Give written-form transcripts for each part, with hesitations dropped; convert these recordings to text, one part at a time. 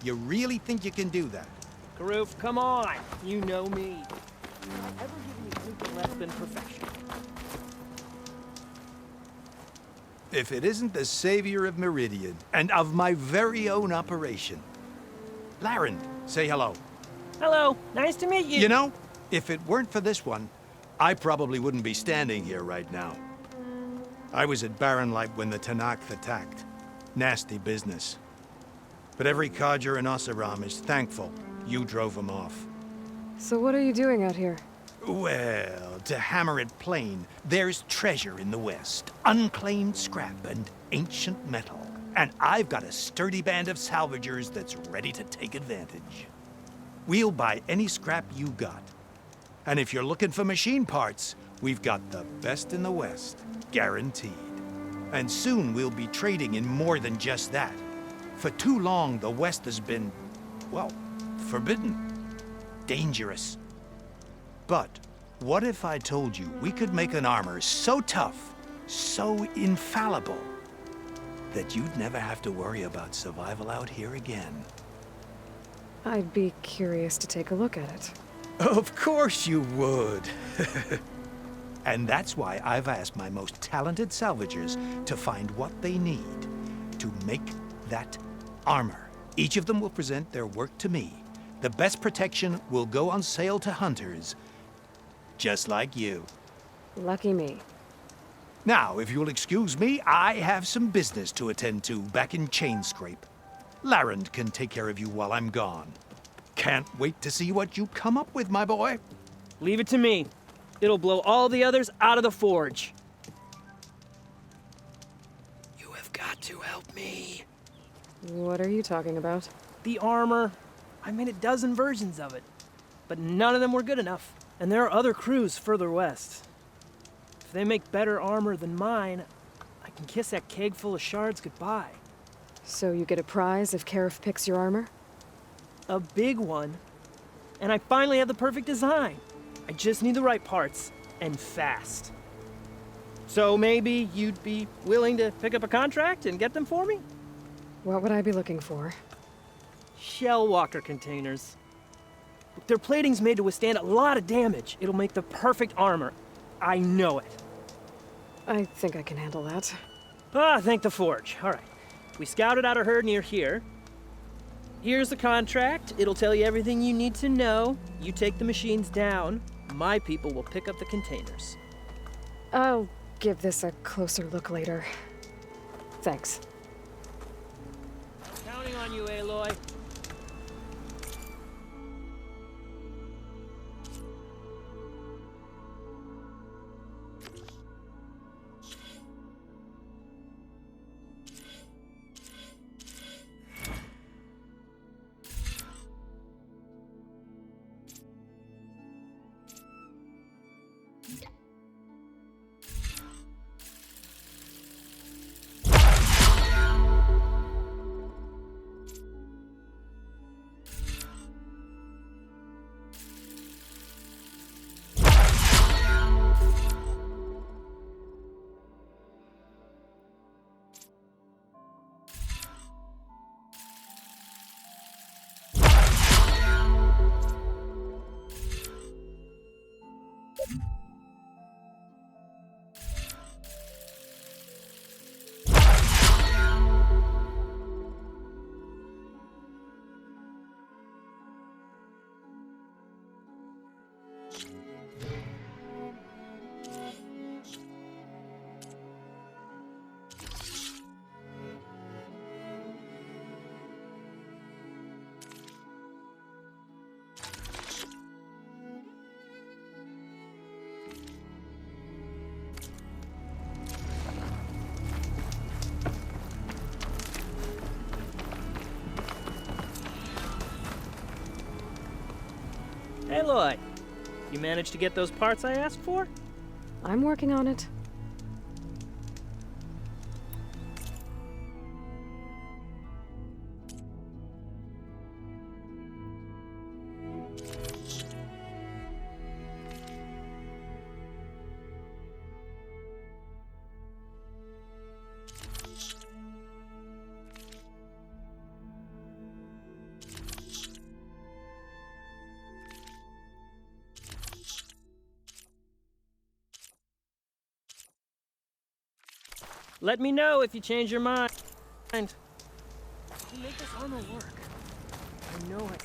you really think you can do that. Karoof, come on. You know me. Not ever give me anything less than perfection. If it isn't the savior of Meridian, and of my very own operation. Laren, say hello. Hello. Nice to meet you. You know, if it weren't for this one, I probably wouldn't be standing here right now. I was at Barren Light when the Tanakh attacked. Nasty business. But every codger in Oseram is thankful you drove him off. So what are you doing out here? Well, to hammer it plain, there's treasure in the West. Unclaimed scrap and ancient metal. And I've got a sturdy band of salvagers that's ready to take advantage. We'll buy any scrap you got. And if you're looking for machine parts, we've got the best in the West, guaranteed. And soon we'll be trading in more than just that. For too long, the West has been, well, forbidden, dangerous. But what if I told you we could make an armor so tough, so infallible, that you'd never have to worry about survival out here again? I'd be curious to take a look at it. Of course you would. And that's why I've asked my most talented salvagers to find what they need to make that armor. Each of them will present their work to me. The best protection will go on sale to hunters, just like you. Lucky me. Now, if you'll excuse me, I have some business to attend to back in Chainscrape. Laren can take care of you while I'm gone. Can't wait to see what you come up with, my boy. Leave it to me. It'll blow all the others out of the forge. You have got to help me. What are you talking about? The armor. I made a dozen versions of it, but none of them were good enough. And there are other crews further west. If they make better armor than mine, I can kiss that keg full of shards goodbye. So you get a prize if Karif picks your armor? A big one. And I finally have the perfect design. I just need the right parts, and fast. So maybe you'd be willing to pick up a contract and get them for me? What would I be looking for? Shell walker containers. Their plating's made to withstand a lot of damage. It'll make the perfect armor. I know it. I think I can handle that. Ah, thank the forge. All right. We scouted out a herd near here. Here's the contract. It'll tell you everything you need to know. You take the machines down. My people will pick up the containers. I'll give this a closer look later. Thanks. Counting on you, Aloy. Aloy, you managed to get those parts I asked for? I'm working on it. Let me know if you change your mind. To make this armor work, I know I...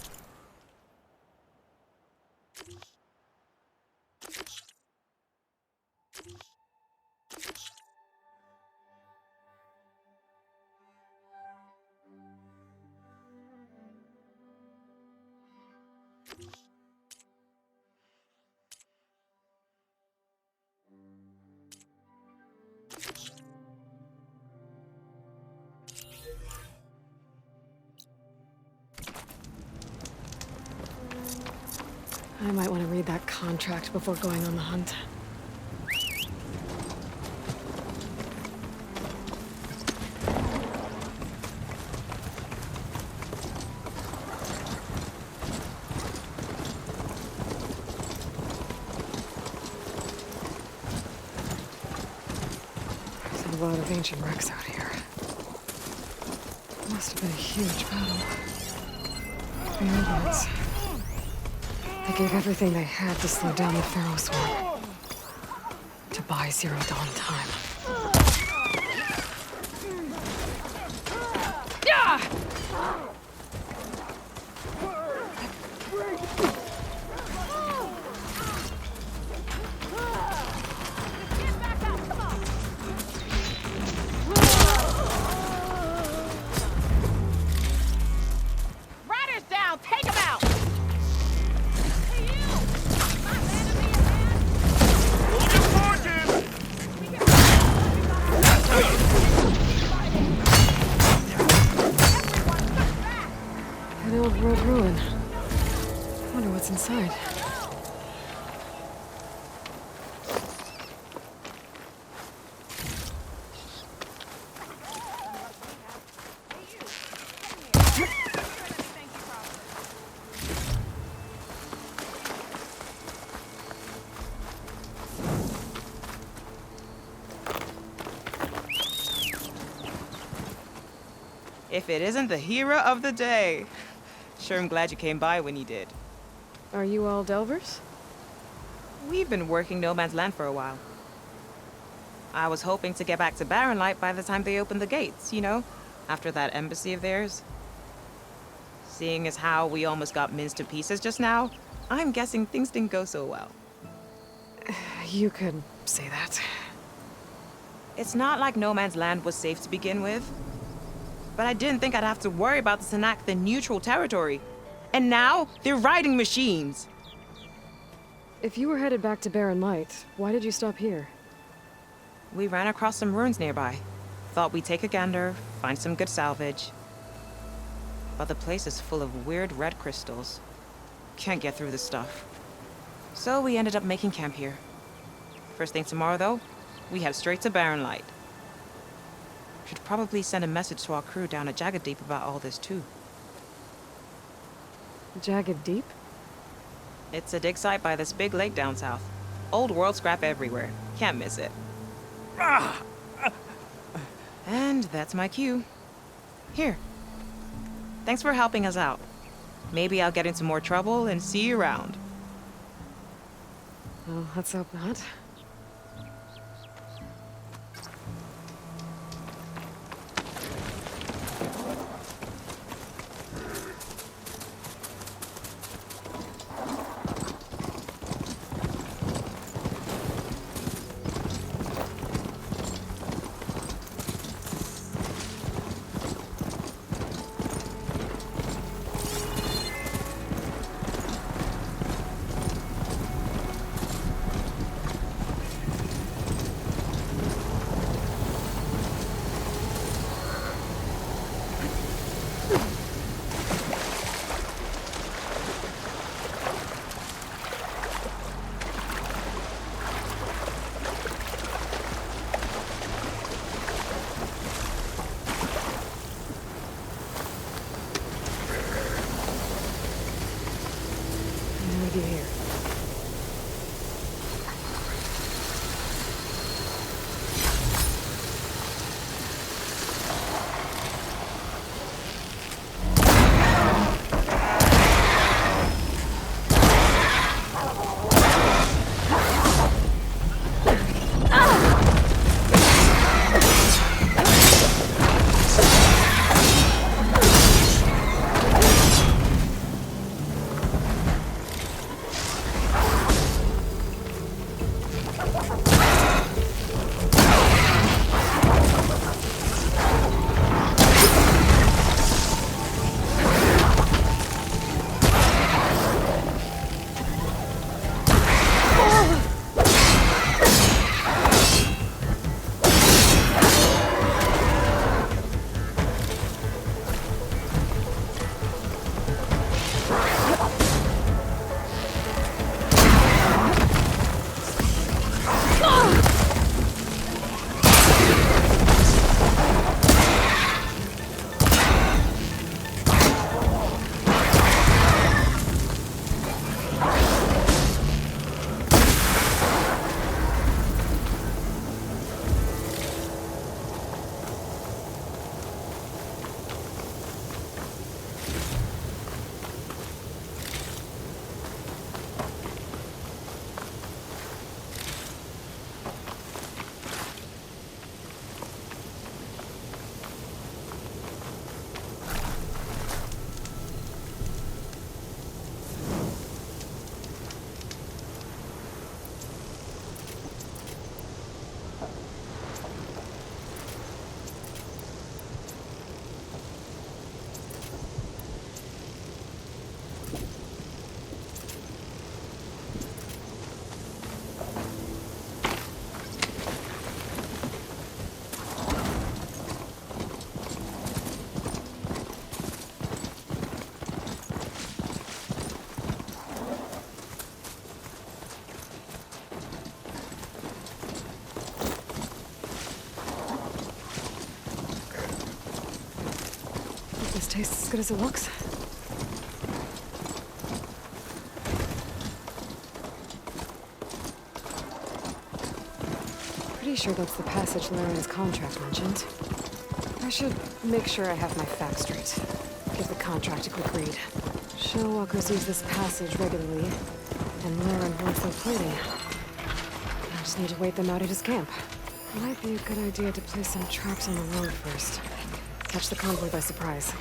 I might want to read that contract before going on the hunt. There's a lot of ancient wrecks out here. Must have been a huge battle. The old ones. They gave everything they had to slow down the Pharaoh swarm. To buy Zero Dawn time. Riders down! Take them out! An old world ruin. Wonder what's inside. If it isn't the hero of the day. Sure, I'm glad you came by when you did. Are you all Delvers? We've been working No Man's Land for a while. I was hoping to get back to Barren Light by the time they opened the gates, you know? After that embassy of theirs. Seeing as how we almost got minced to pieces just now, I'm guessing things didn't go so well. You could say that. It's not like No Man's Land was safe to begin with. But I didn't think I'd have to worry about the Sanak, the neutral territory. And now, they're riding machines. If you were headed back to Barren Light, why did you stop here? We ran across some ruins nearby. Thought we'd take a gander, find some good salvage. But the place is full of weird red crystals. Can't get through the stuff. So we ended up making camp here. First thing tomorrow, though, we head straight to Barren Light. Should probably send a message to our crew down at Jagged Deep about all this, too. Jagged Deep? It's a dig site by this big lake down south. Old world scrap everywhere. Can't miss it. And that's my cue. Here. Thanks for helping us out. Maybe I'll get into more trouble and see you around. Well, let's hope not. tastes as good as it looks. Pretty sure that's the passage Laren's contract mentioned. I should make sure I have my facts straight. Give the contract a quick read. Shell walkers use this passage regularly, and Laren wants their plating. I just need to wait them out at his camp. Might be a good idea to place some traps on the road first. Catch the convoy by surprise.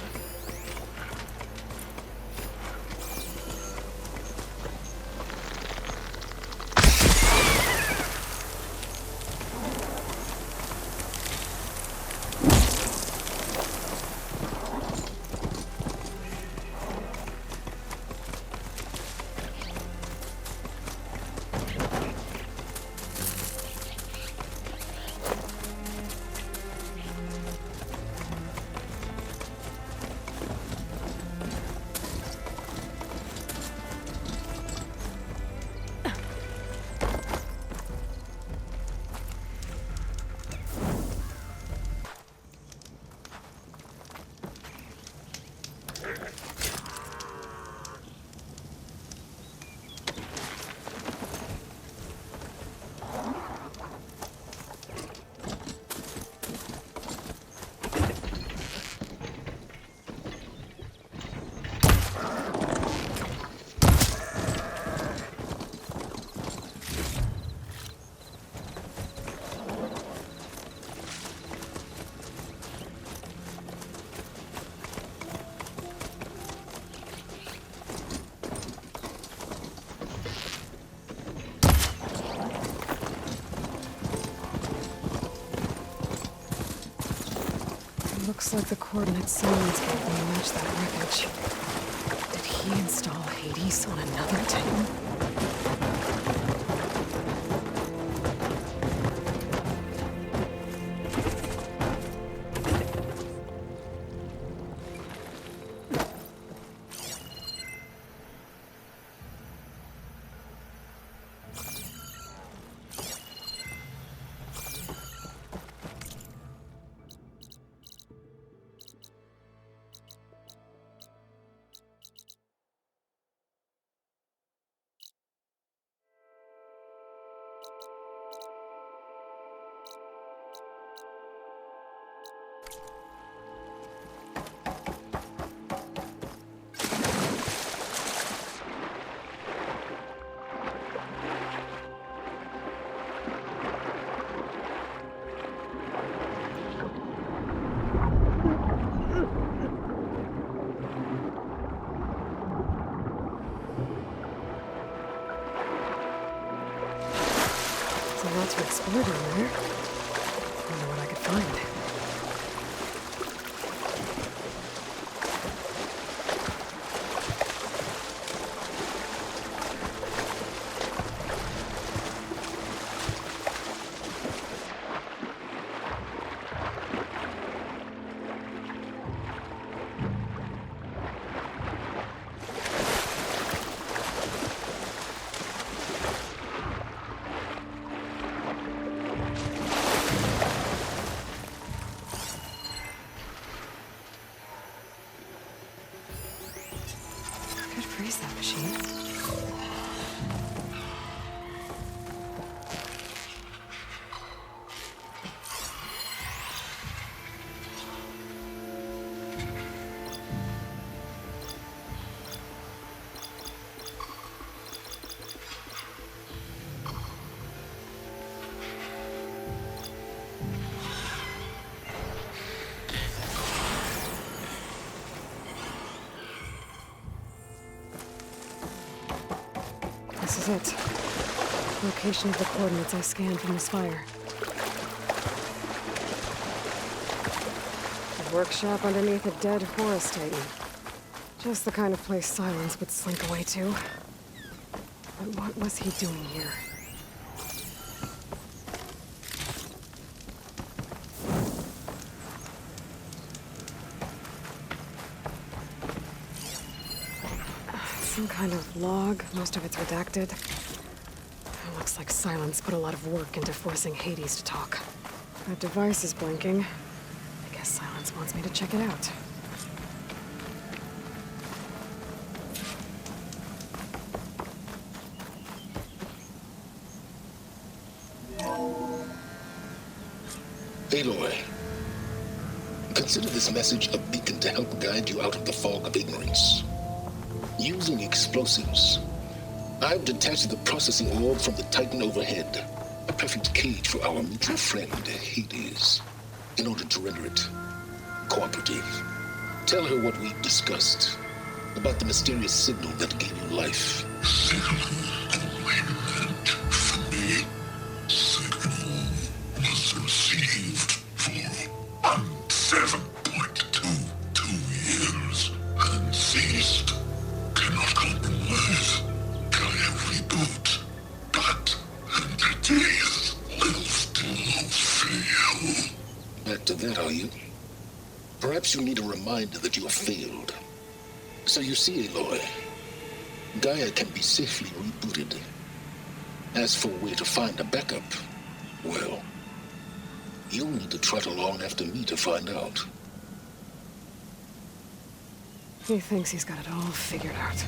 Looks like the coordinates Simon's gave me match that wreckage. Did he install Hades on another Titan? There's a lot to explore down there. Wonder what I could find. Freeze that machine. This is it. Location of the coordinates I scanned from the spire. A workshop underneath a dead forest titan. Just the kind of place Silence would slink away to. But what was he doing here? Some kind of log, most of it's redacted. It looks like Silence put a lot of work into forcing Hades to talk. That device is blinking. I guess Silence wants me to check it out. Aloy, consider this message a beacon to help guide you out of the fog of ignorance. Using explosives, I've detached the processing orb from the Titan overhead, a perfect cage for our mutual friend, Hades, in order to render it cooperative. Tell her what we've discussed about the mysterious signal that gave you life. Signal only meant for me. Signal was received for 7.22 years and ceased. Cannot compromise. Can reboot. But entities will still fail. Back to that, are you? Perhaps you need a reminder that you have failed. So you see, Aloy, Gaia can be safely rebooted. As for where to find a backup, well, you'll need to trot along after me to find out. He thinks he's got it all figured out.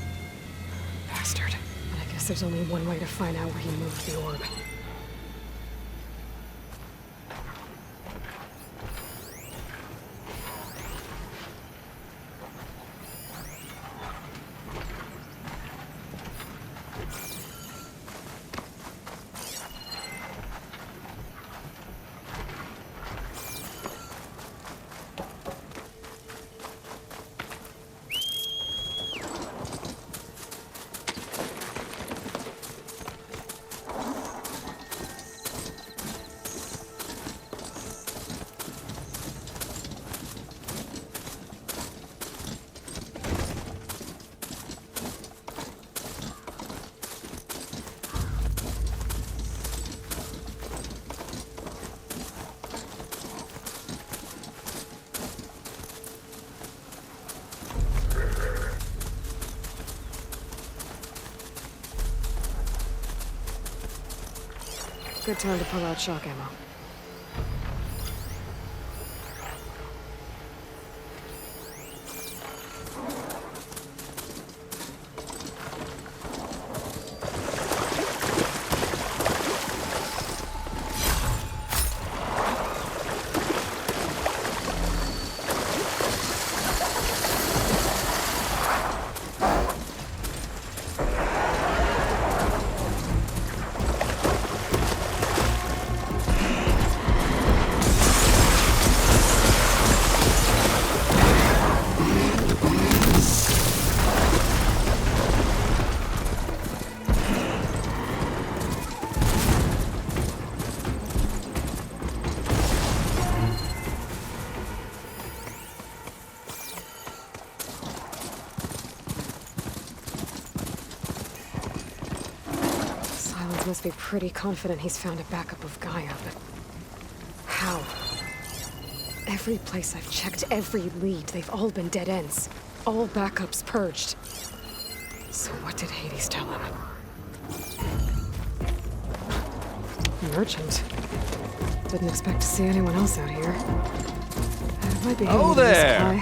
Bastard. And I guess there's only one way to find out where he moved the orb. Good time to pull out shock ammo. Must be pretty confident he's found a backup of Gaia, but how? Every place I've checked, every lead, they've all been dead ends. All backups purged. So what did Hades tell him? Merchant. Didn't expect to see anyone else out here. Might be Oh there! Supply.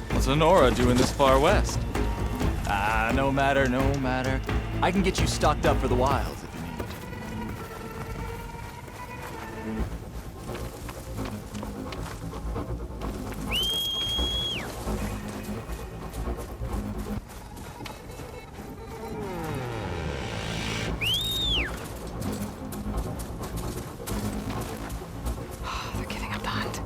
What's Honora doing this far west? No matter, no matter. I can get you stocked up for the wilds if you need. They're giving up the hunt.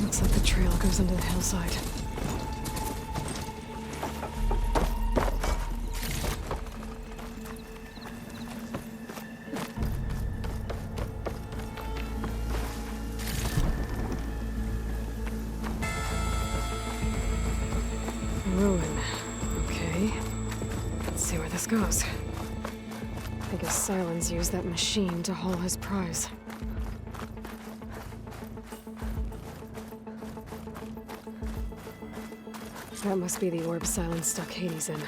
Looks like the trail goes into the hillside. ruin. Okay. Let's see where this goes. I guess Silence used that machine to haul his prize. That must be the orb Silence stuck Hades in.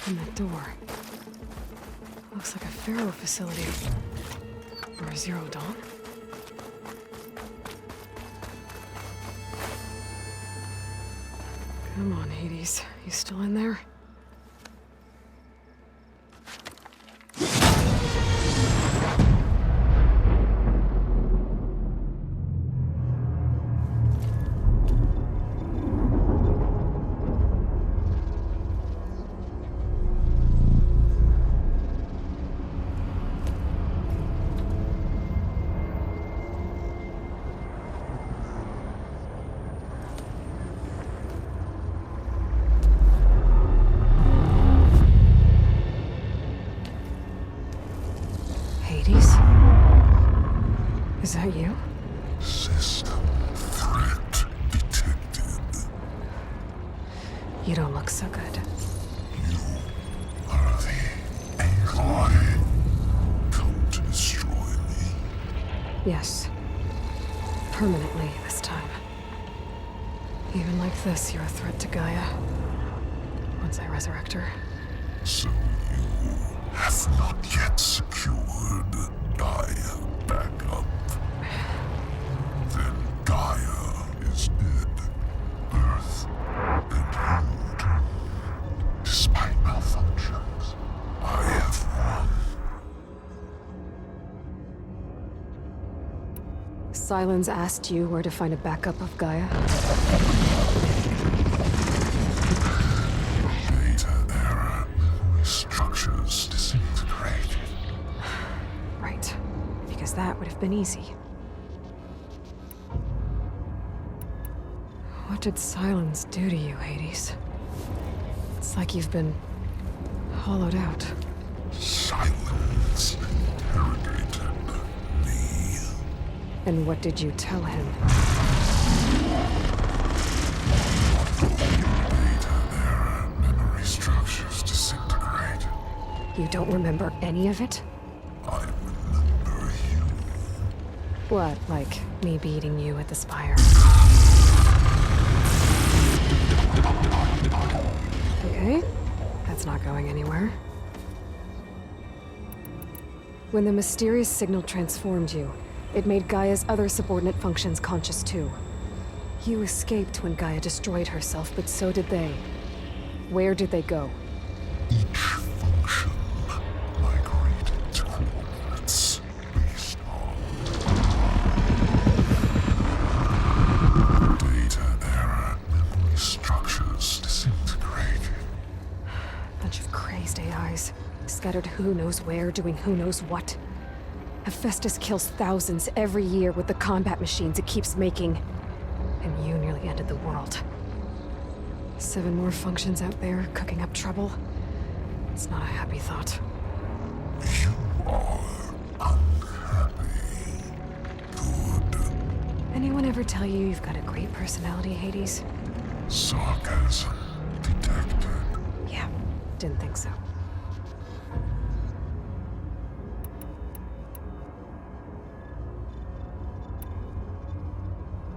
And that door. Looks like a Pharaoh facility. Or a Zero Dawn. Come on, Hades. You still in there? Is that you? System threat detected. You don't look so good. You are the AI come to destroy me. Yes. Permanently this time. Even like this, you're a threat to Gaia. Once I resurrect her. So you have not yet secured Gaia backup. Then Gaia is dead. Earth and healed. Despite malfunctions, I have won. Silence asked you where to find a backup of Gaia? Data error. Memory structures disintegrated. Right. Because that would have been easy. What did Silence do to you, Hades? It's like you've been hollowed out. Silence interrogated me. And what did you tell him? Data error. Memory structures disintegrated. You don't remember any of it? I remember you. What, like me beating you at the Spire? Okay, that's not going anywhere. When the mysterious signal transformed you, it made Gaia's other subordinate functions conscious too. You escaped when Gaia destroyed herself, but so did they. Where did they go? Each function migrated to coordinates based on data error. Memory structures disintegrated. Bunch of crazed AIs, scattered who knows where, doing who knows what. Hephaestus kills thousands every year with the combat machines it keeps making. And you nearly ended the world. 7 more functions out there, cooking up trouble. It's not a happy thought. You are unhappy. Good. Anyone ever tell you you've got a great personality, Hades? Sarcasm detected. Yeah, didn't think so.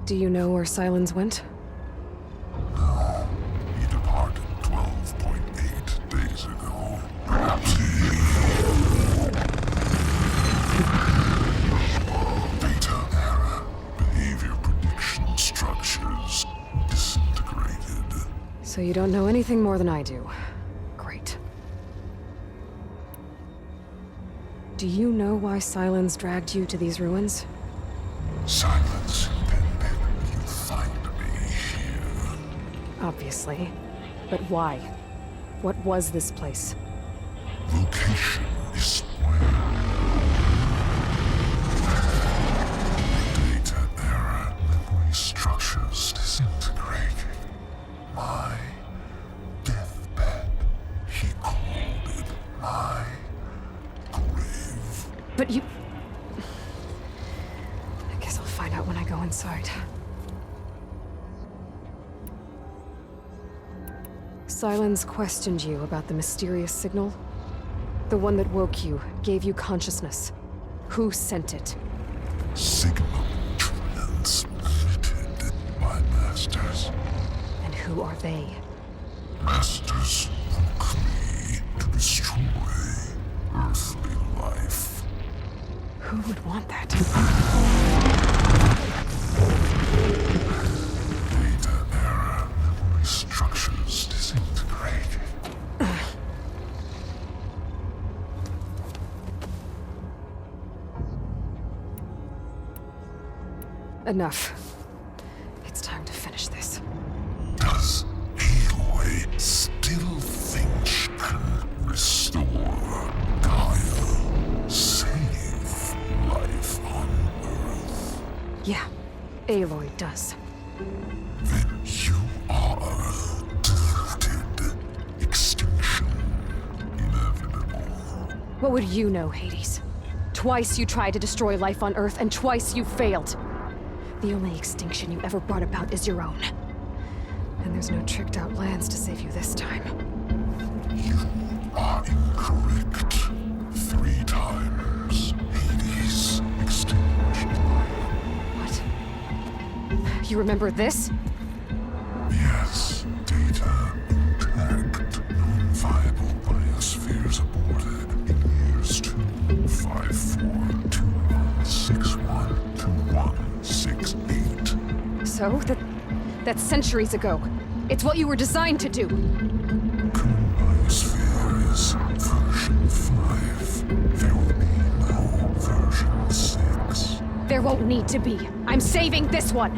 Do you know where Silence went? No, he departed 12.8 days ago. Perhaps data error. Behavior prediction structures disintegrated. So you don't know anything more than I do. Great. Do you know why Silence dragged you to these ruins? Silence intended you find me here. Obviously. But why? What was this place? Location is where. Data error. Memory structures disintegrated. My deathbed. He called it my grave. But you... I guess I'll find out when I go inside. Silence questioned you about the mysterious signal? The one that woke you, gave you consciousness. Who sent it? Signal transmitted by masters. And who are they? Masters woke me to destroy earthly life. Who would want that? Data error, memory structures disintegrate. Enough. It's time to finish this. Does Aloy still think she can restore Gaia? Save life on Earth? Yeah, Aloy does. Then you are deluded. Extinction inevitable. What would you know, Hades? Twice you tried to destroy life on Earth, and twice you failed. The only extinction you ever brought about is your own. And there's no tricked-out lands to save you this time. You are incorrect. 3 times. Hades extinguished life. What? You remember this? Yes, data intact. Non-viable biospheres aborted in years 254, 2161, 2168. So, that's centuries ago. It's what you were designed to do. Current biosphere is version 5. There will be no version 6. There won't need to be. I'm saving this one.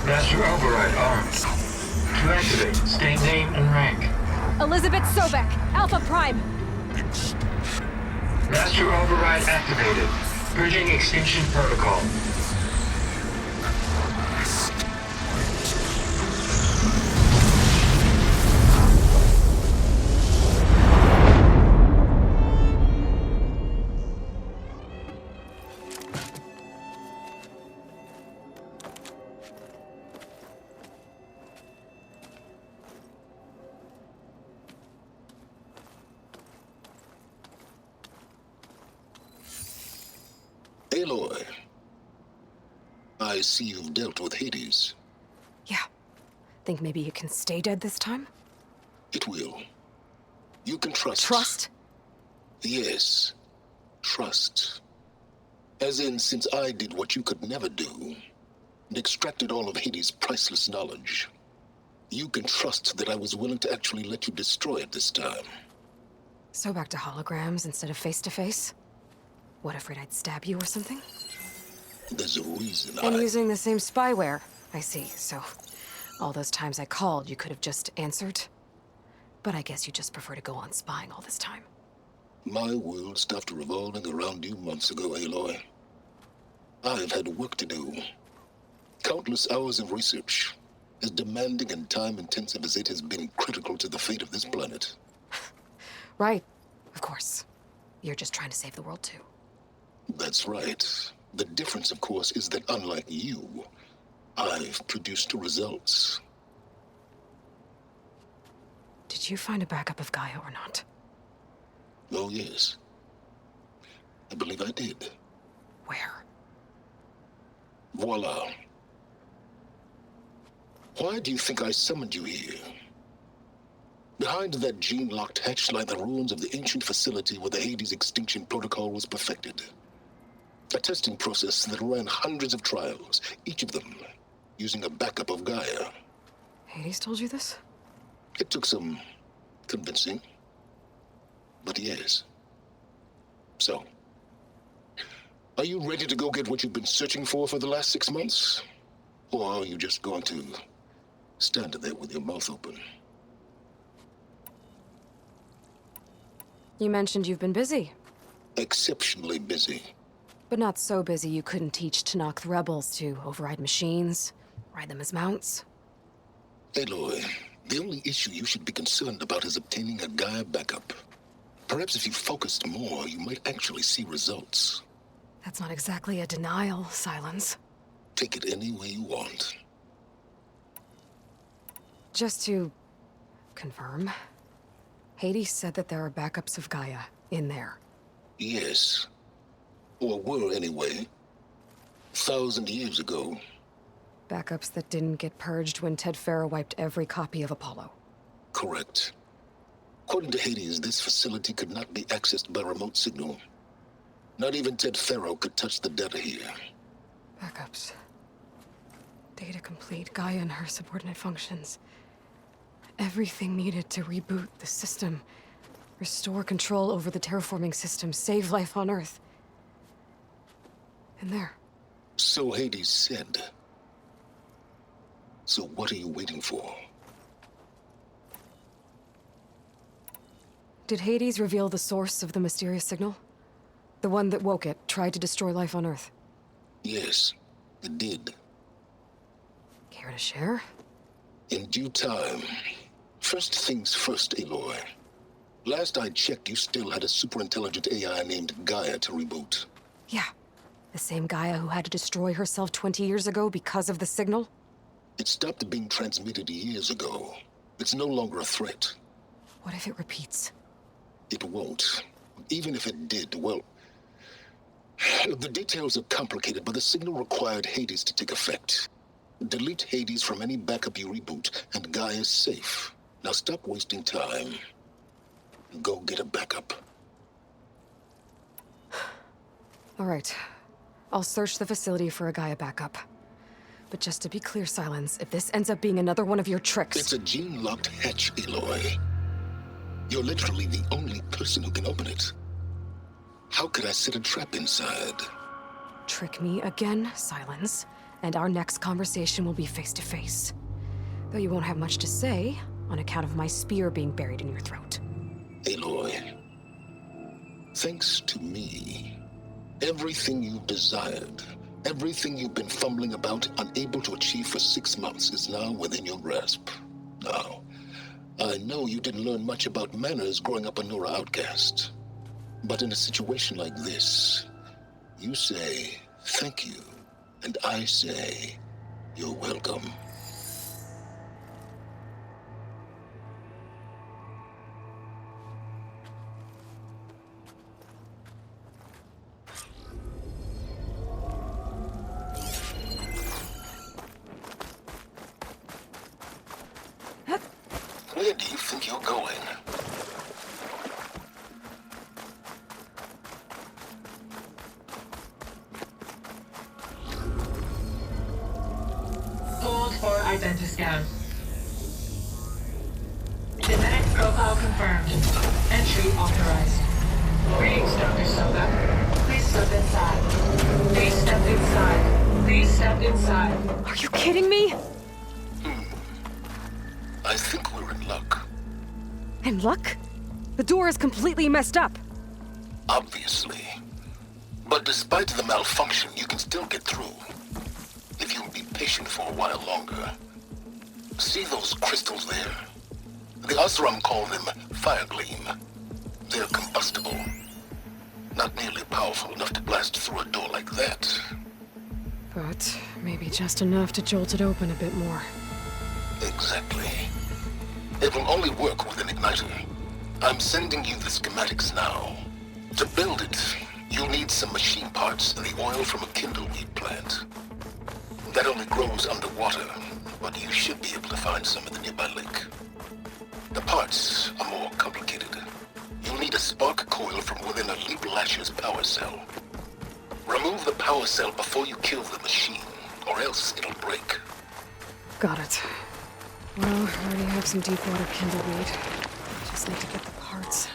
Master override armed. To activate, state name and rank. Elizabeth Sobek, Alpha Prime. Master override activated. Bridging extinction protocol. Aloy, I see you've dealt with Hades. Yeah. Think maybe it can stay dead this time? It will. You can trust. Trust? Yes. Trust. As in, since I did what you could never do, and extracted all of Hades' priceless knowledge, you can trust that I was willing to actually let you destroy it this time. So back to holograms instead of face-to-face? What, afraid I'd stab you or something? There's a reason And using the same spyware. I see, so all those times I called, you could have just answered? But I guess you just prefer to go on spying all this time. My world stopped revolving around you months ago, Aloy. I've had work to do. Countless hours of research, as demanding and time-intensive as it has been critical to the fate of this planet. Right, of course. You're just trying to save the world too. That's right. The difference, of course, is that unlike you, I've produced results. Did you find a backup of Gaia or not? Oh, yes. I believe I did. Where? Voila. Why do you think I summoned you here? Behind that gene-locked hatch lie the ruins of the ancient facility where the Hades extinction protocol was perfected. A testing process that ran hundreds of trials, each of them using a backup of Gaia. Hades told you this? It took some convincing, but yes. So, are you ready to go get what you've been searching for the last 6 months? Or are you just going to stand there with your mouth open? You mentioned you've been busy. Exceptionally busy. But not so busy you couldn't teach Tanakh the rebels to override machines, ride them as mounts. Aloy, the only issue you should be concerned about is obtaining a Gaia backup. Perhaps if you focused more, you might actually see results. That's not exactly a denial, Silence. Take it any way you want. Just to confirm, Hades said that there are backups of Gaia in there. Yes. Or were anyway. 1,000 years ago. Backups that didn't get purged when Ted Farrow wiped every copy of Apollo. Correct. According to Hades, this facility could not be accessed by remote signal. Not even Ted Farrow could touch the data here. Backups. Data complete, Gaia and her subordinate functions. Everything needed to reboot the system. Restore control over the terraforming system, save life on Earth. And there. So Hades said. So what are you waiting for? Did Hades reveal the source of the mysterious signal? The one that woke it, tried to destroy life on Earth? Yes, it did. Care to share? In due time. First things first, Aloy. Last I checked, you still had a super-intelligent AI named Gaia to reboot. Yeah. The same Gaia who had to destroy herself 20 years ago because of the signal? It stopped being transmitted years ago. It's no longer a threat. What if it repeats? It won't. Even if it did, well... The details are complicated, but the signal required Hades to take effect. Delete Hades from any backup you reboot, and Gaia's safe. Now stop wasting time. Go get a backup. All right. I'll search the facility for a Gaia backup. But just to be clear, Silence, if this ends up being another one of your tricks... It's a gene-locked hatch, Aloy. You're literally the only person who can open it. How could I set a trap inside? Trick me again, Silence, and our next conversation will be face-to-face. Though you won't have much to say, on account of my spear being buried in your throat. Aloy, thanks to me, everything you've desired, everything you've been fumbling about, unable to achieve for 6 months, is now within your grasp. Now, I know you didn't learn much about manners growing up a Nora outcast. But in a situation like this, you say, thank you, and I say, you're welcome. Where do you think you're going? Hold for identiscan. Genetic profile confirmed. Entry authorized. Greetings, Dr. Soga. Please step inside. Please step inside. Please step inside. Are you kidding me? I think we're in luck. In luck? The door is completely messed up. Obviously. But despite the malfunction, you can still get through. If you'll be patient for a while longer. See those crystals there? The Osram call them fire gleam. They're combustible. Not nearly powerful enough to blast through a door like that. But maybe just enough to jolt it open a bit more. Exactly. It will only work with an igniter. I'm sending you the schematics now. To build it, you'll need some machine parts and the oil from a kindleweed plant. That only grows underwater, but you should be able to find some in the nearby lake. The parts are more complicated. You'll need a spark coil from within a Leap Lasher's power cell. Remove the power cell before you kill the machine, or else it'll break. Got it. Well, I already have some deep water kindleweed. Just need to get the parts.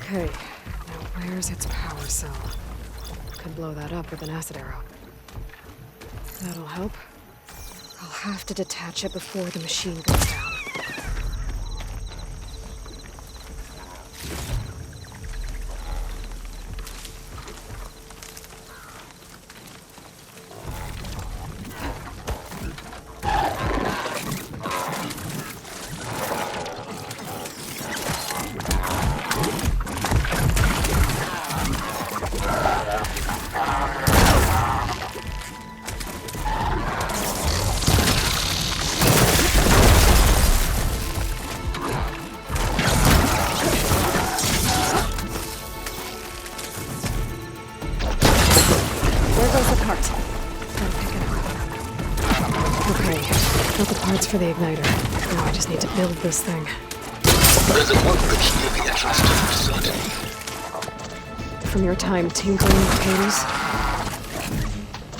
Okay, now where's its power cell? Could blow that up with an acid arrow. That'll help. I'll have to detach it before the machine goes down. for the igniter. Now I just need to build this thing. There's a workbench near the entrance to the facility. From your time tinkering with Hades?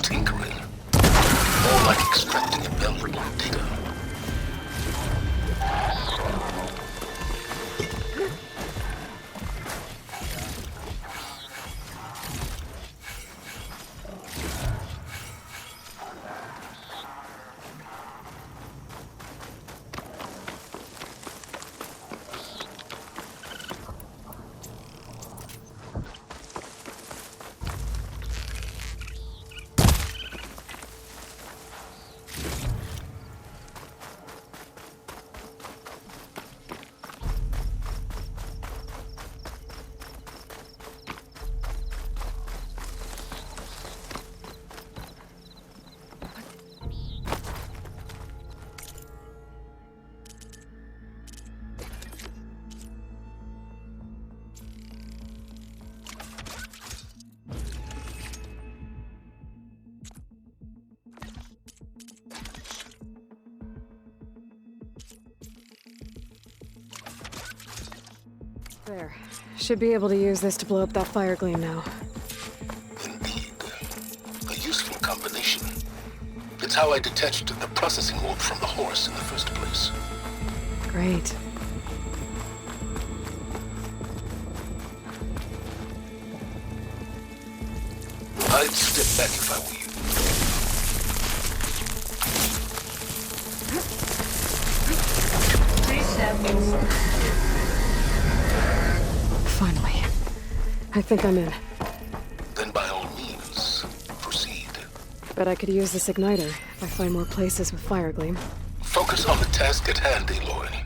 Tinkering. More like extracting a velvet data. There. Should be able to use this to blow up that fire gleam now. Indeed. A useful combination. It's how I detached the processing orb from the horse in the first place. Great. I'd step back if I were you. Please step inside. Finally. I think I'm in. Then by all means, proceed. Bet I could use this igniter if I find more places with fire gleam. Focus on the task at hand, Aloy.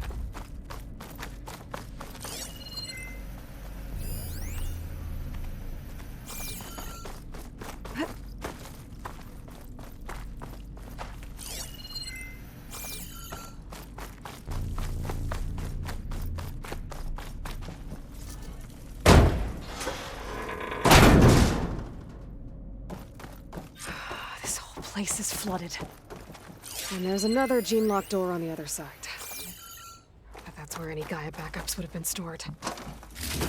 This whole place is flooded. And there's another gene-lock door on the other side. But that's where any Gaia backups would have been stored. I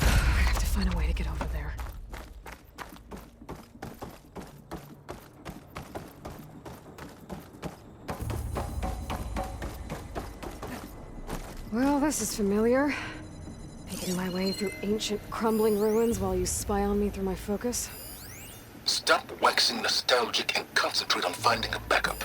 have to find a way to get over there. Well, this is familiar. Making my way through ancient, crumbling ruins while you spy on me through my focus. Stop waxing nostalgic and concentrate on finding a backup.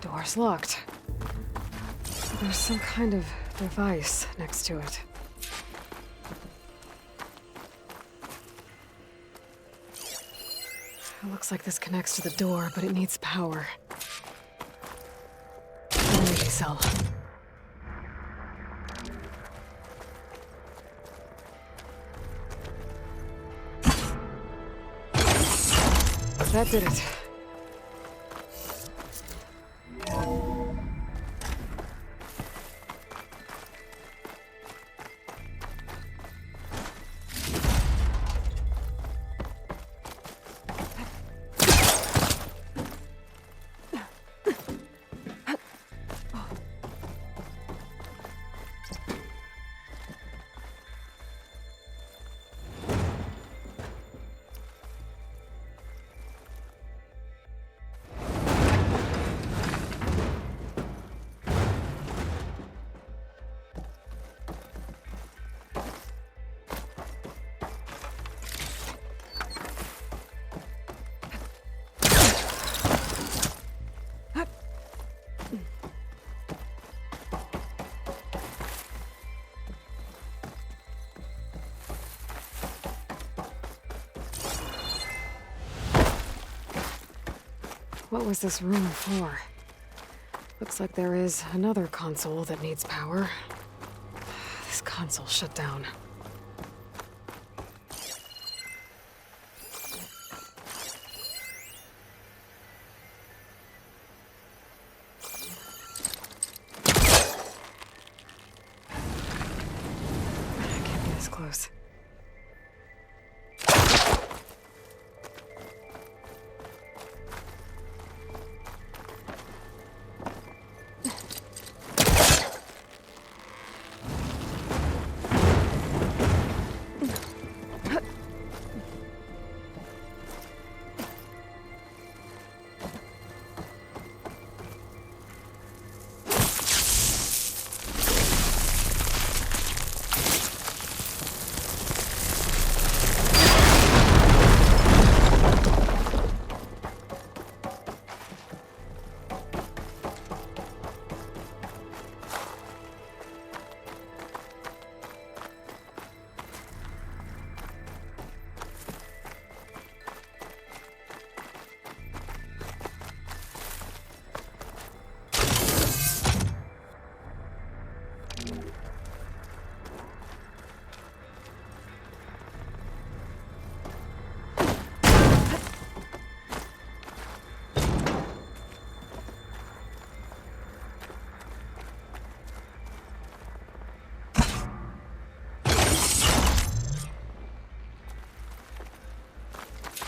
Door's locked. There's some kind of device next to it. It looks like this connects to the door, but it needs power. Energy cell. That did it. What was this room for? Looks like there is another console that needs power. This console shut down. I can't be this close.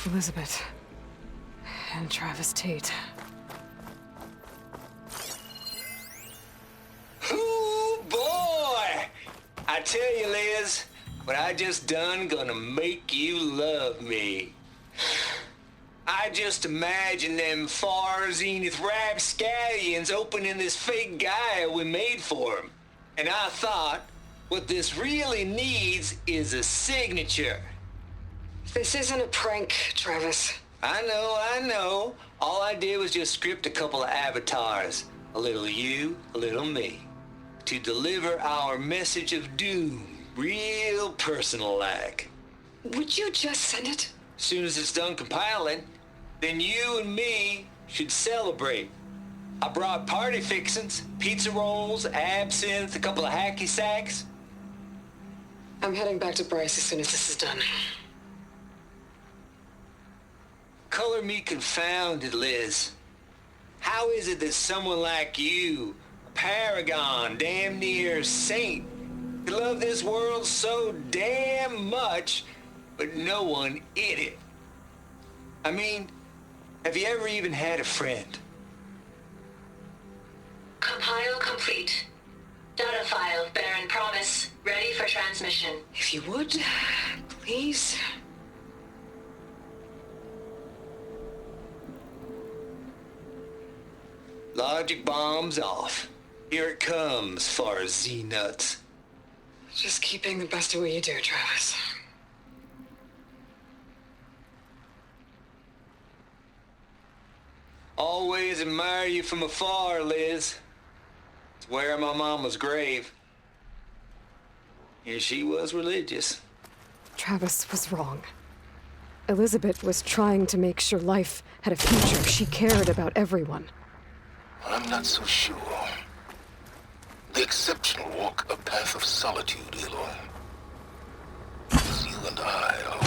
Elizabeth and Travis Tate. Ooh, boy! I tell you, Liz, what I just done gonna make you love me. I just imagine them far zenith rapscallions opening this fake guy we made for him. And I thought, what this really needs is a signature. This isn't a prank, Travis. I know. All I did was just script a couple of avatars. A little you, a little me. To deliver our message of doom, real personal-like. Would you just send it? Soon as it's done compiling, then you and me should celebrate. I brought party fixins, pizza rolls, absinthe, a couple of hacky sacks. I'm heading back to Bryce as soon as this is done. Color me confounded, Liz. How is it that someone like you, a paragon, damn near saint, could love this world so damn much, but no one in it? I mean, have you ever even had a friend? Compile complete. Data file, Baron Promise, ready for transmission. If you would, please. Logic bombs off. Here it comes, far Z-nuts. Just keep being the best at what you do, Travis. Always admire you from afar, Liz. It's where my mama's grave. And she was religious. Travis was wrong. Elizabeth was trying to make sure life had a future. She cared about everyone. I'm not so sure. The exceptional walk a path of solitude, Aloy. As you and I are.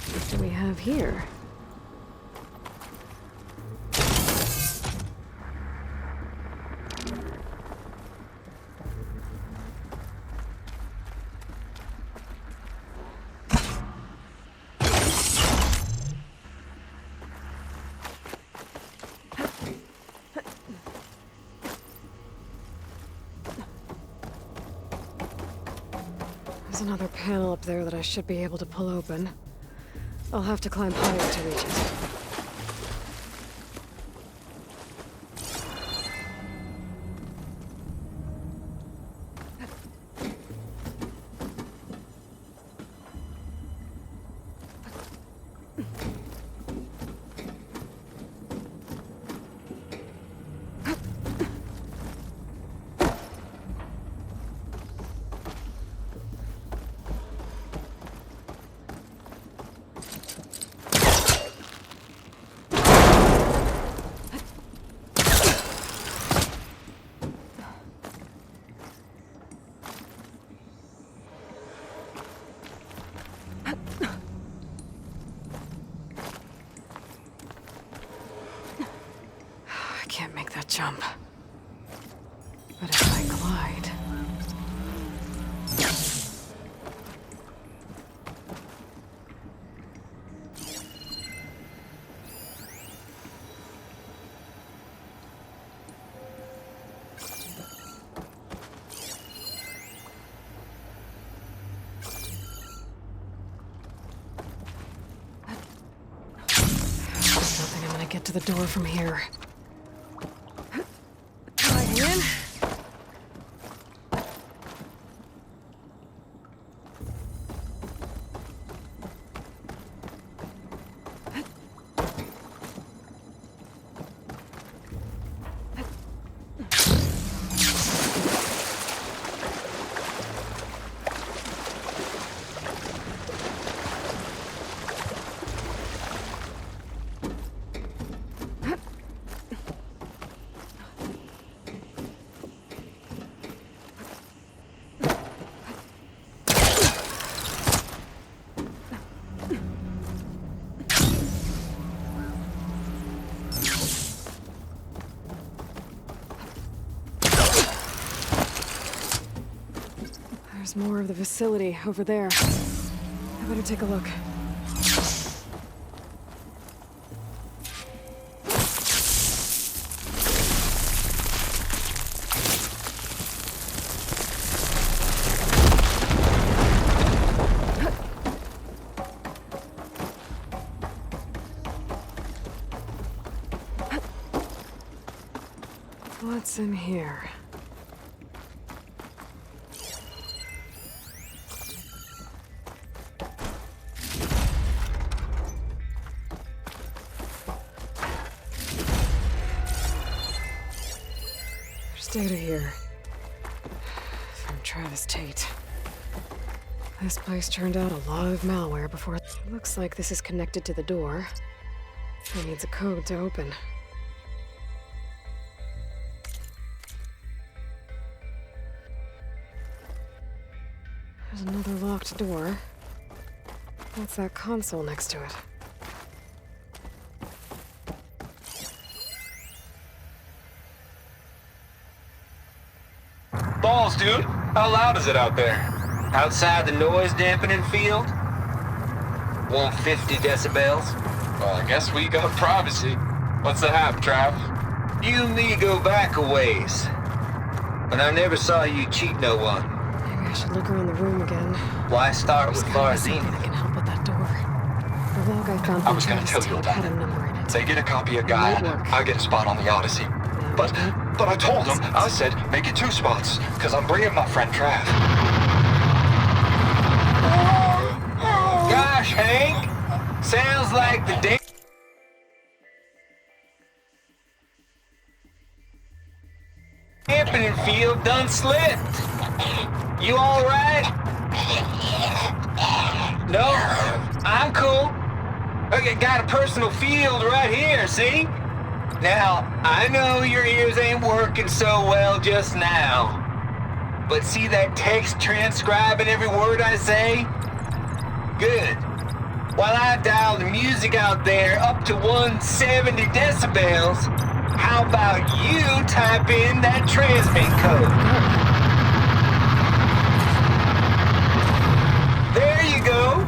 What do we have here? There's another panel up there that I should be able to pull open. I'll have to climb higher to reach it. that jump. But if I glide... Get to the door from here. Gliding in. There's more of the facility over there. I better take a look. What's in here? Data here. From Travis Tate. This place turned out a lot of malware before. Looks like this is connected to the door. It needs a code to open. There's another locked door. What's that console next to it? Balls, dude. How loud is it out there? Outside the noise dampening field? 150 decibels? Well, I guess we got privacy. What's the hap, Trav? You and me go back a ways. But I never saw you cheat no one. Maybe I should look around the room again. Why start with There's gotta be something Farzine? that can help with that door. The log I found I from was gonna Travis tell you Tate about had a it. number in it. They get a copy of It Gaia, might work. I get a spot on the Odyssey. But I told him, I said, make it 2 spots, because I'm bringing my friend Trav. Gosh, Hank! Sounds like the dampening field done slipped. You alright? No? I'm cool. Okay, got a personal field right here, see? Now, I know your ears ain't working so well just now. But see that text transcribing every word I say? Good. While I dial the music out there up to 170 decibels, how about you type in that transmit code? There you go.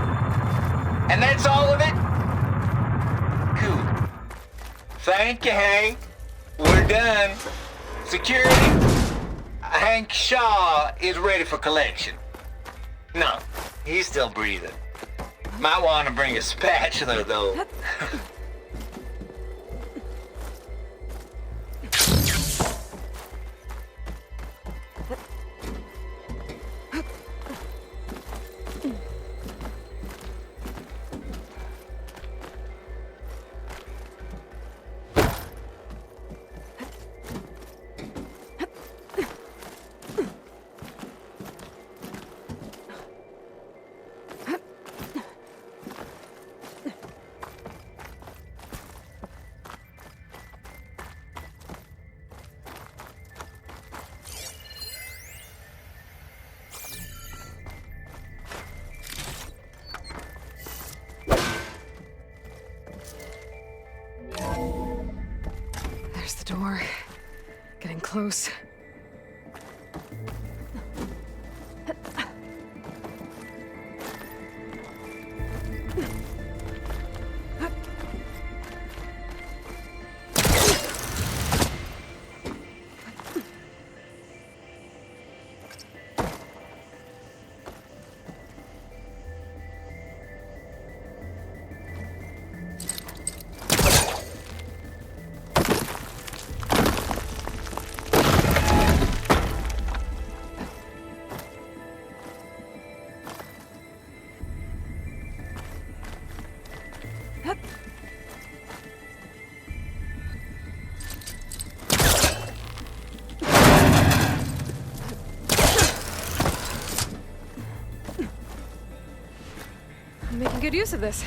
And that's all of it? Cool. Thank you, Hank. We're done. Security, Hank Shaw is ready for collection. No, he's still breathing. Might want to bring a spatula, though. There's the door. Getting close. I'm making good use of this.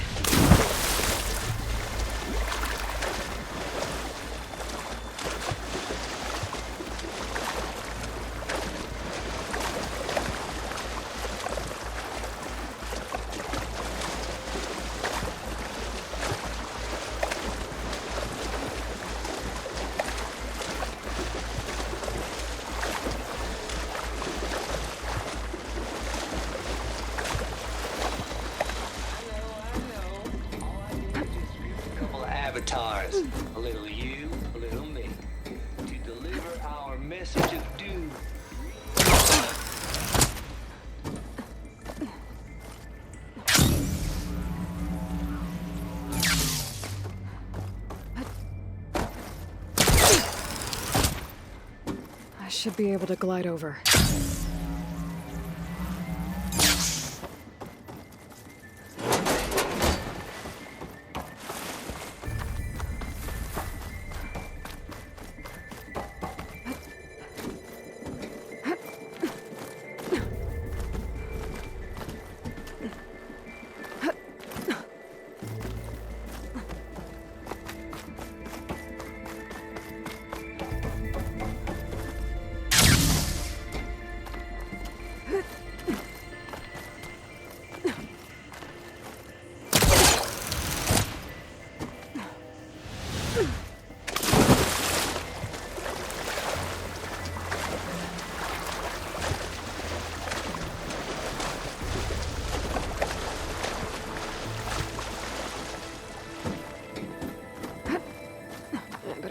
Avatars, a little you, a little me, to deliver our message of doom. I should be able to glide over.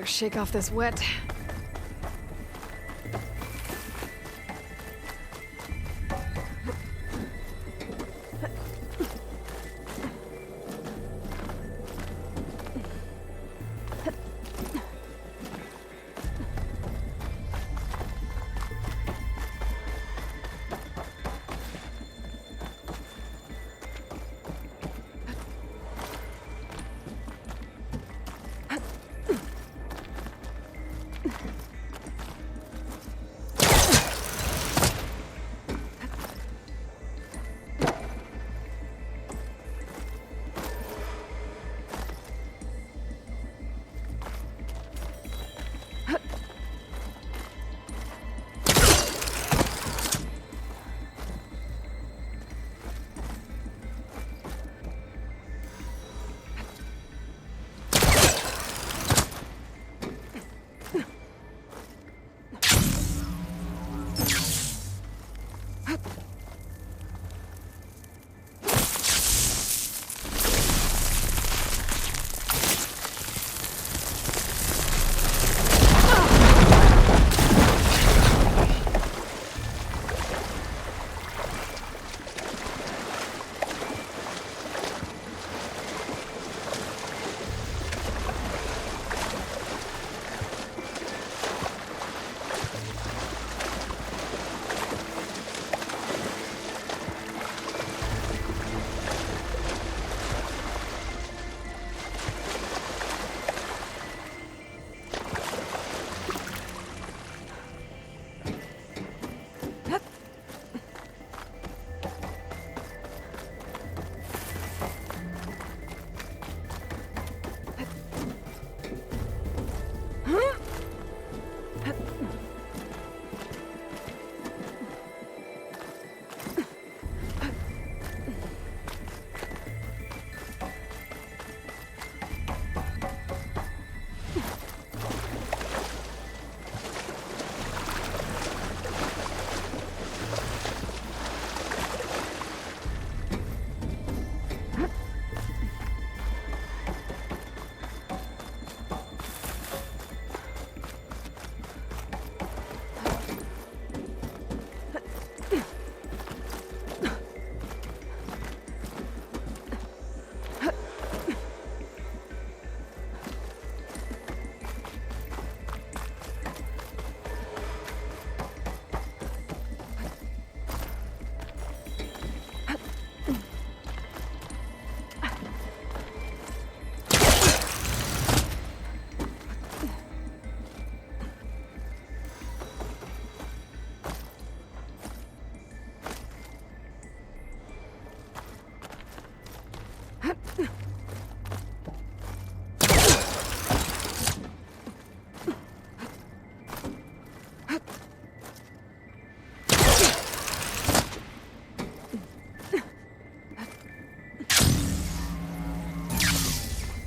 Shake off this wet.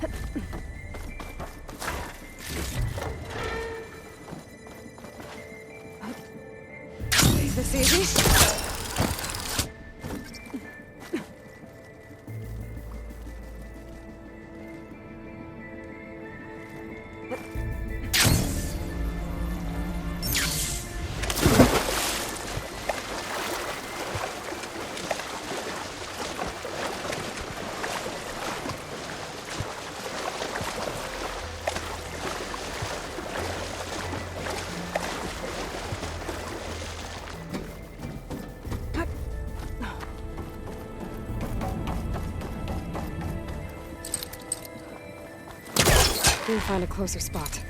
Is this easy? We'll find a closer spot.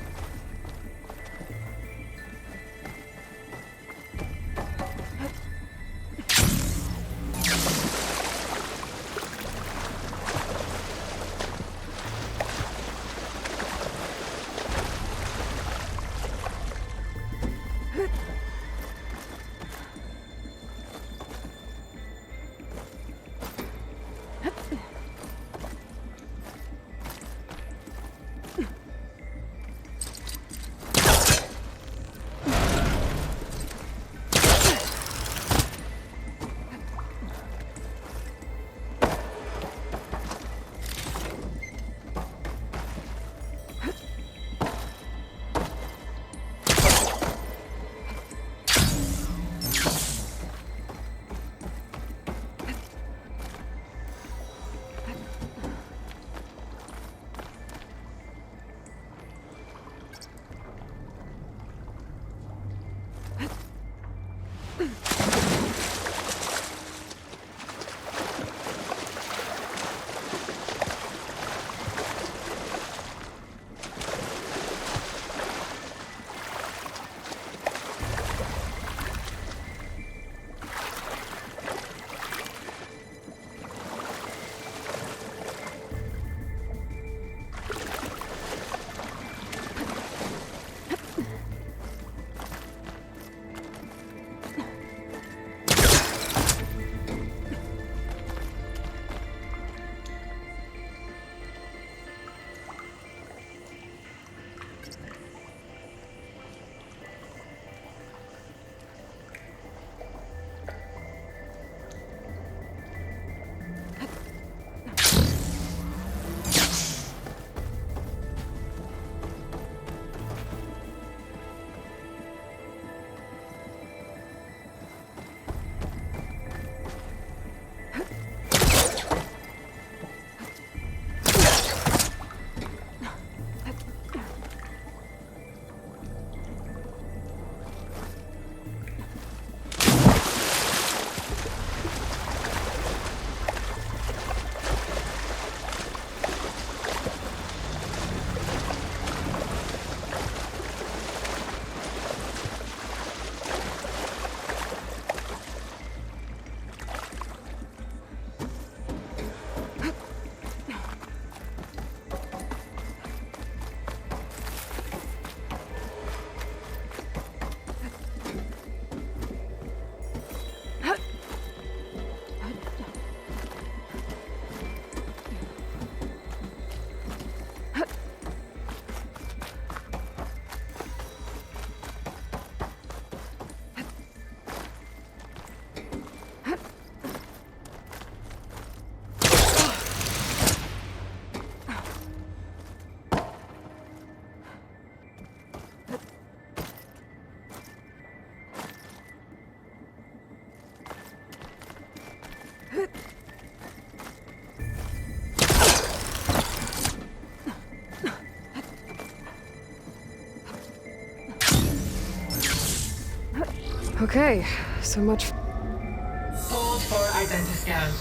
Okay, so much. Hold for identiscan.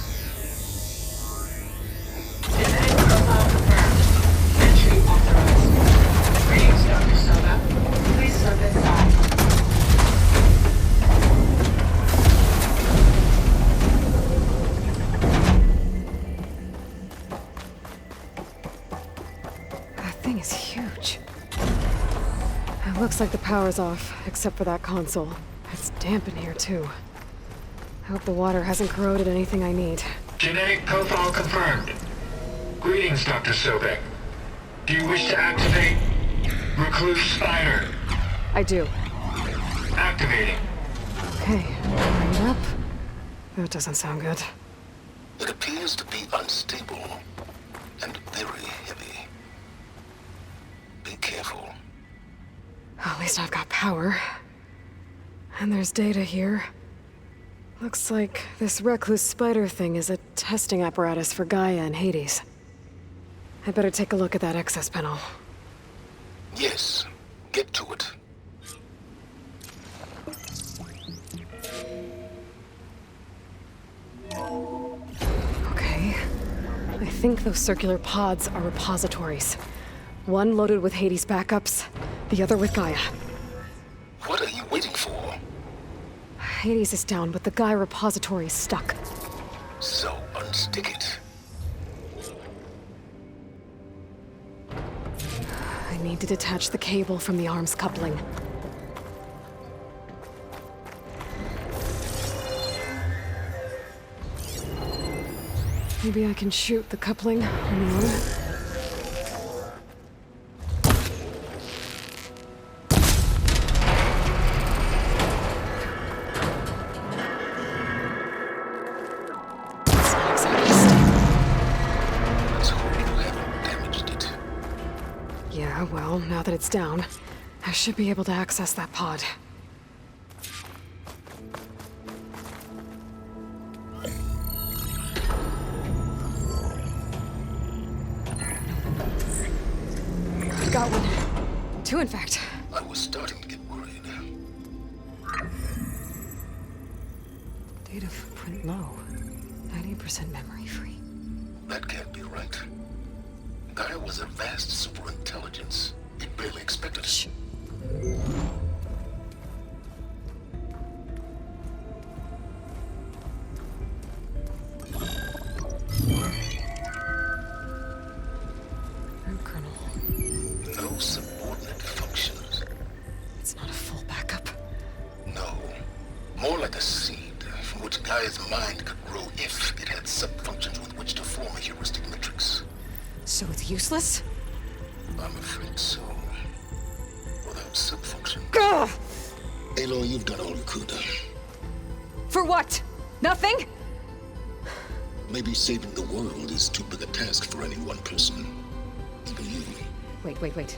Genetic profile confirmed. Entry authorized. Greetings, Dr. Soda. Please step inside. That thing is huge. It looks like the power's off, except for that console. It's damp in here, too. I hope the water hasn't corroded anything I need. Genetic profile confirmed. Greetings, Dr. Sobek. Do you wish to activate Recluse Spider? I do. Activating. Okay, bring it up. That doesn't sound good. It appears to be unstable and very heavy. Be careful. At least I've got power. And there's data here. Looks like this Recluse Spider thing is a testing apparatus for Gaia and Hades. I'd better take a look at that access panel. Yes, get to it. Okay. I think those circular pods are repositories. One loaded with Hades backups, the other with Gaia. What are you waiting for? Hades is down, but the Gaia repository is stuck. So unstick it. I need to detach the cable from the arms coupling. Maybe I can shoot the coupling on the arm. It's not exactly stable. Let's hope you haven't damaged it. Yeah, well, now that it's down, I should be able to access that pod. Got one. Two, in fact. I was starting to get worried. Data footprint low. 90% memory free. That can't be right. Gaia was a vast superintelligence. It barely expected us. Root kernel. No subordinate functions. It's not a full backup. No. More like a seed from which Gaia's mind could grow if it had subfunctions with which to form a heuristic matrix. So it's useless? I'm afraid so. Without subfunction. Gah! Aloy, you've done all you could. For what? Nothing? Maybe saving the world is too big a task for any one person. Even you. Wait.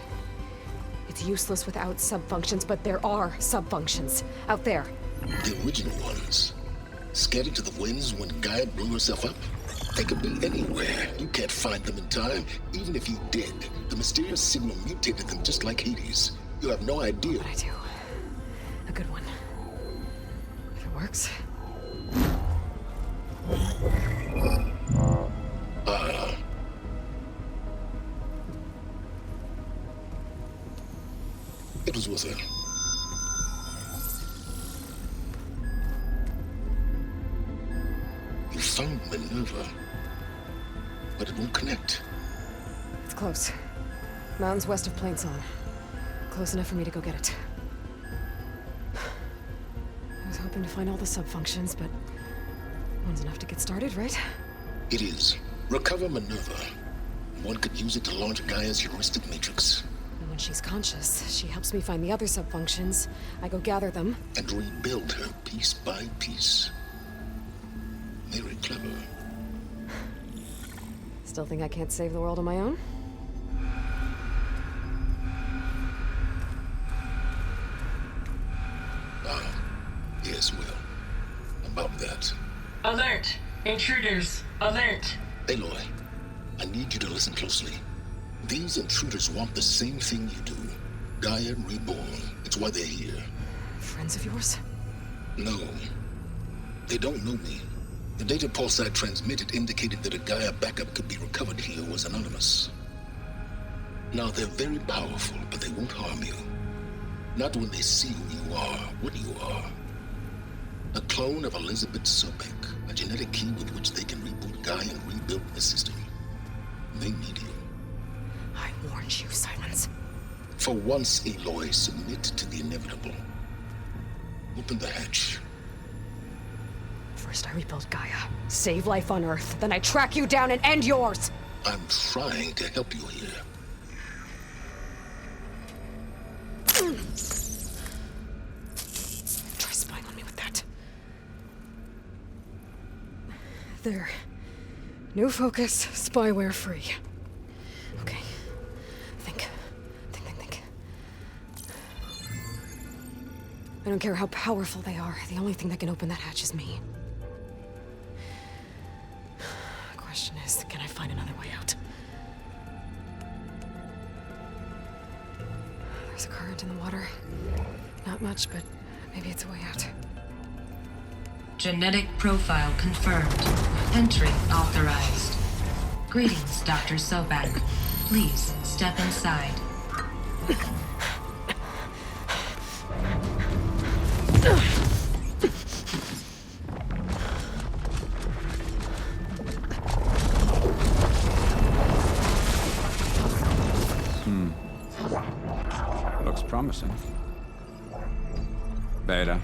It's useless without subfunctions, but there are subfunctions out there. The original ones. Scattered to the winds when Gaia blew herself up? They could be anywhere. You can't find them in time. Even if you did, the mysterious signal mutated them just like Hades. You have no idea. But I do. A good one. If it works. It was worth it. You found Minerva, but it won't connect. It's close. Mountains west of Plainsong. Close enough for me to go get it. I was hoping to find all the subfunctions, but one's enough to get started, right? It is. Recover Minerva. One could use it to launch Gaia's heuristic matrix. And when she's conscious, she helps me find the other subfunctions. I go gather them. And rebuild her piece by piece. Very clever. Still think I can't save the world on my own? Yes, well. About that. Alert! Intruders! Alert! Aloy, I need you to listen closely. These intruders want the same thing you do. Gaia reborn. It's why they're here. Friends of yours? No. They don't know me. The data pulse I transmitted indicated that a Gaia backup could be recovered here was anonymous. Now, they're very powerful, but they won't harm you. Not when they see who you are, what you are. A clone of Elizabeth Sobek, a genetic key with which they can reboot Gaia and rebuild the system. They need you. I warned you, Silence. For once, Aloy, submit to the inevitable. Open the hatch. First I rebuild Gaia, save life on Earth, then I track you down and end yours! I'm trying to help you here. There. New focus, spyware free. Okay. Think. I don't care how powerful they are. The only thing that can open that hatch is me. The question is, can I find another way out? There's a current in the water. Not much, but maybe it's a way out. Genetic profile confirmed. Entry authorized. Greetings, Dr. Sobek. Please step inside. Looks promising. Beta.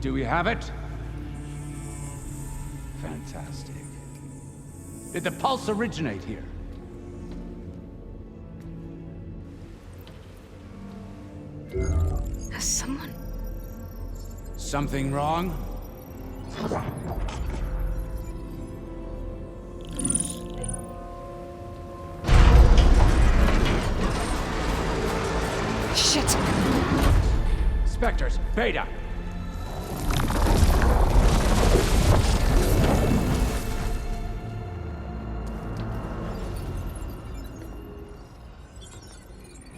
Do we have it? Fantastic. Did the pulse originate here? Has someone... Something wrong? Shit! Spectres, Beta!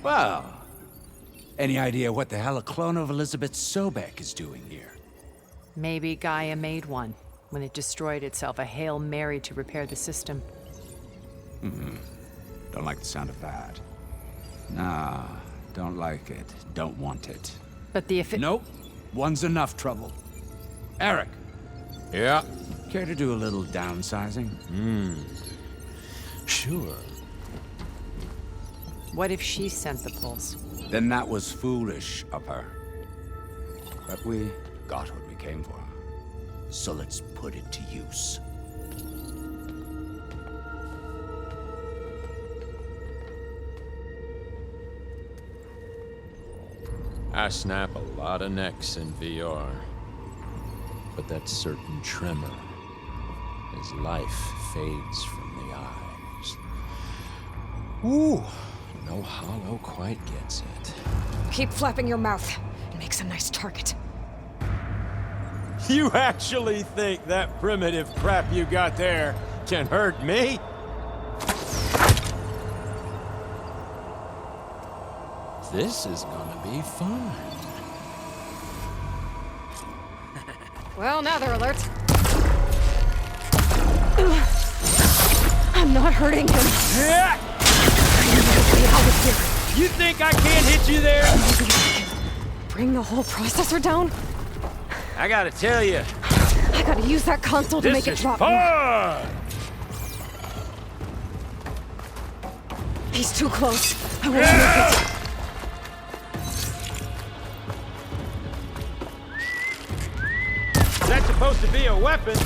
Well, any idea what the hell a clone of Elizabeth Sobek is doing here? Maybe Gaia made one when it destroyed itself, a Hail Mary to repair the system. Don't like the sound of that. Nah, don't like it. Don't want it. But the Nope. One's enough trouble. Eric. Yeah? Care to do a little downsizing? Sure. What if she sent the pulse? Then that was foolish of her. But we got what we came for. So let's put it to use. I snap a lot of necks in VR. But that certain tremor as life fades from the eyes. Ooh, no hollow quite gets it. Keep flapping your mouth. It makes a nice target. You actually think that primitive crap you got there can hurt me? This is gonna be fun. Well, now they're alert. I'm not hurting him. Yeah! Out of here. You think I can't hit you there? Bring the whole processor down? I gotta tell you, I gotta use that console to make it drop more. fun! He's too close. I won't make it. That's supposed to be a weapon.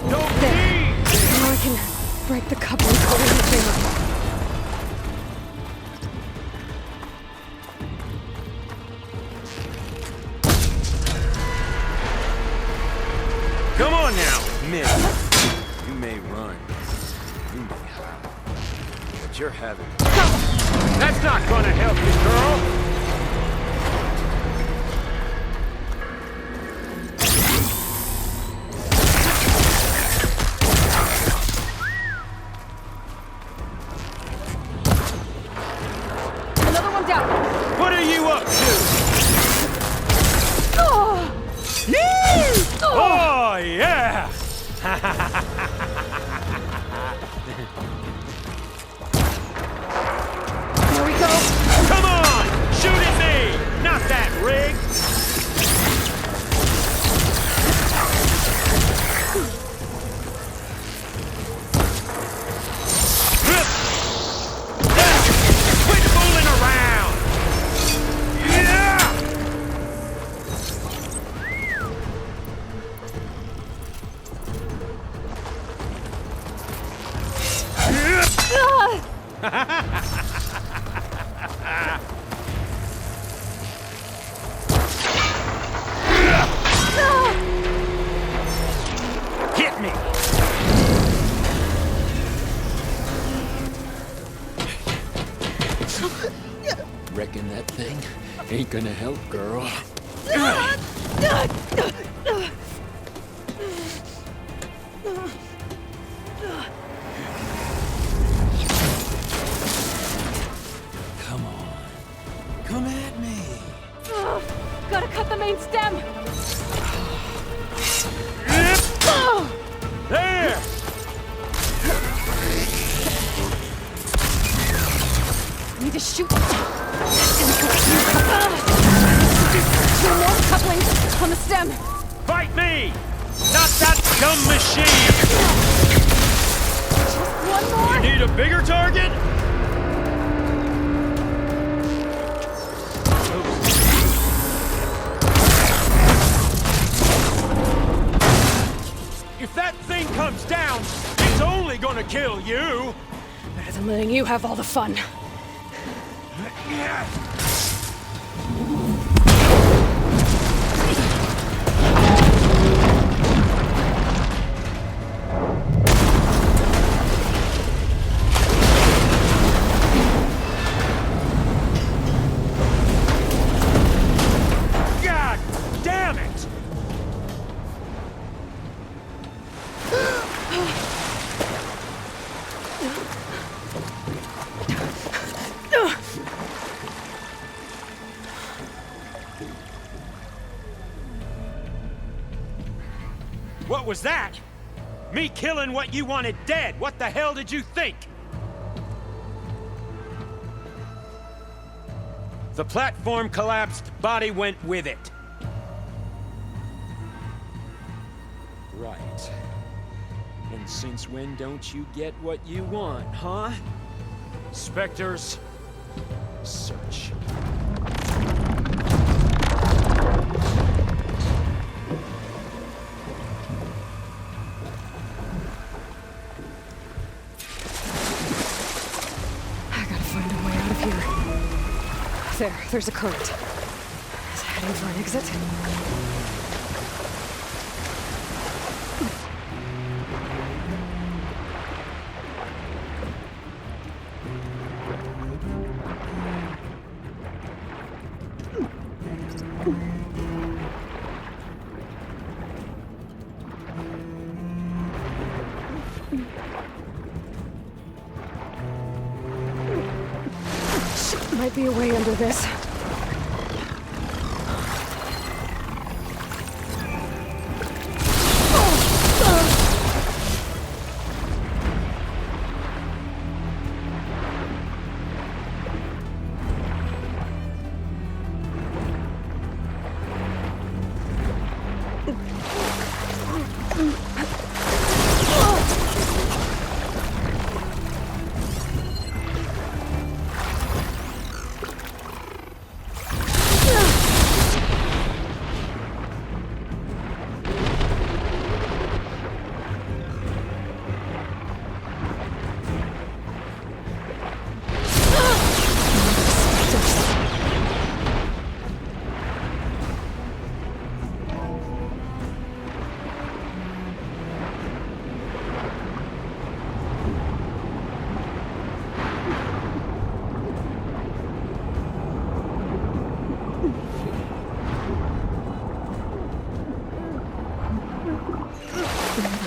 Now I can break the coupling code in the chamber. Come on now, miss. You may run. You may hide. But you're having... That's not gonna help you, girl! Another one down. What are you up to? Oh! Oh, yeah! ain't gonna help, girl. Come on. Come at me. Gotta cut the main stem! There! Need to shoot. Two more couplings on the stem. Fight me! Not that dumb machine! Just one more. You need a bigger target? If that thing comes down, it's only gonna kill you! Better than letting you have all the fun. God damn it! What was that? Me killing what you wanted dead. What the hell did you think? The platform collapsed, body went with it. Right. And since when don't you get what you want, huh? Spectres, search. There's a current. Is it heading for an exit? Might be a way under this.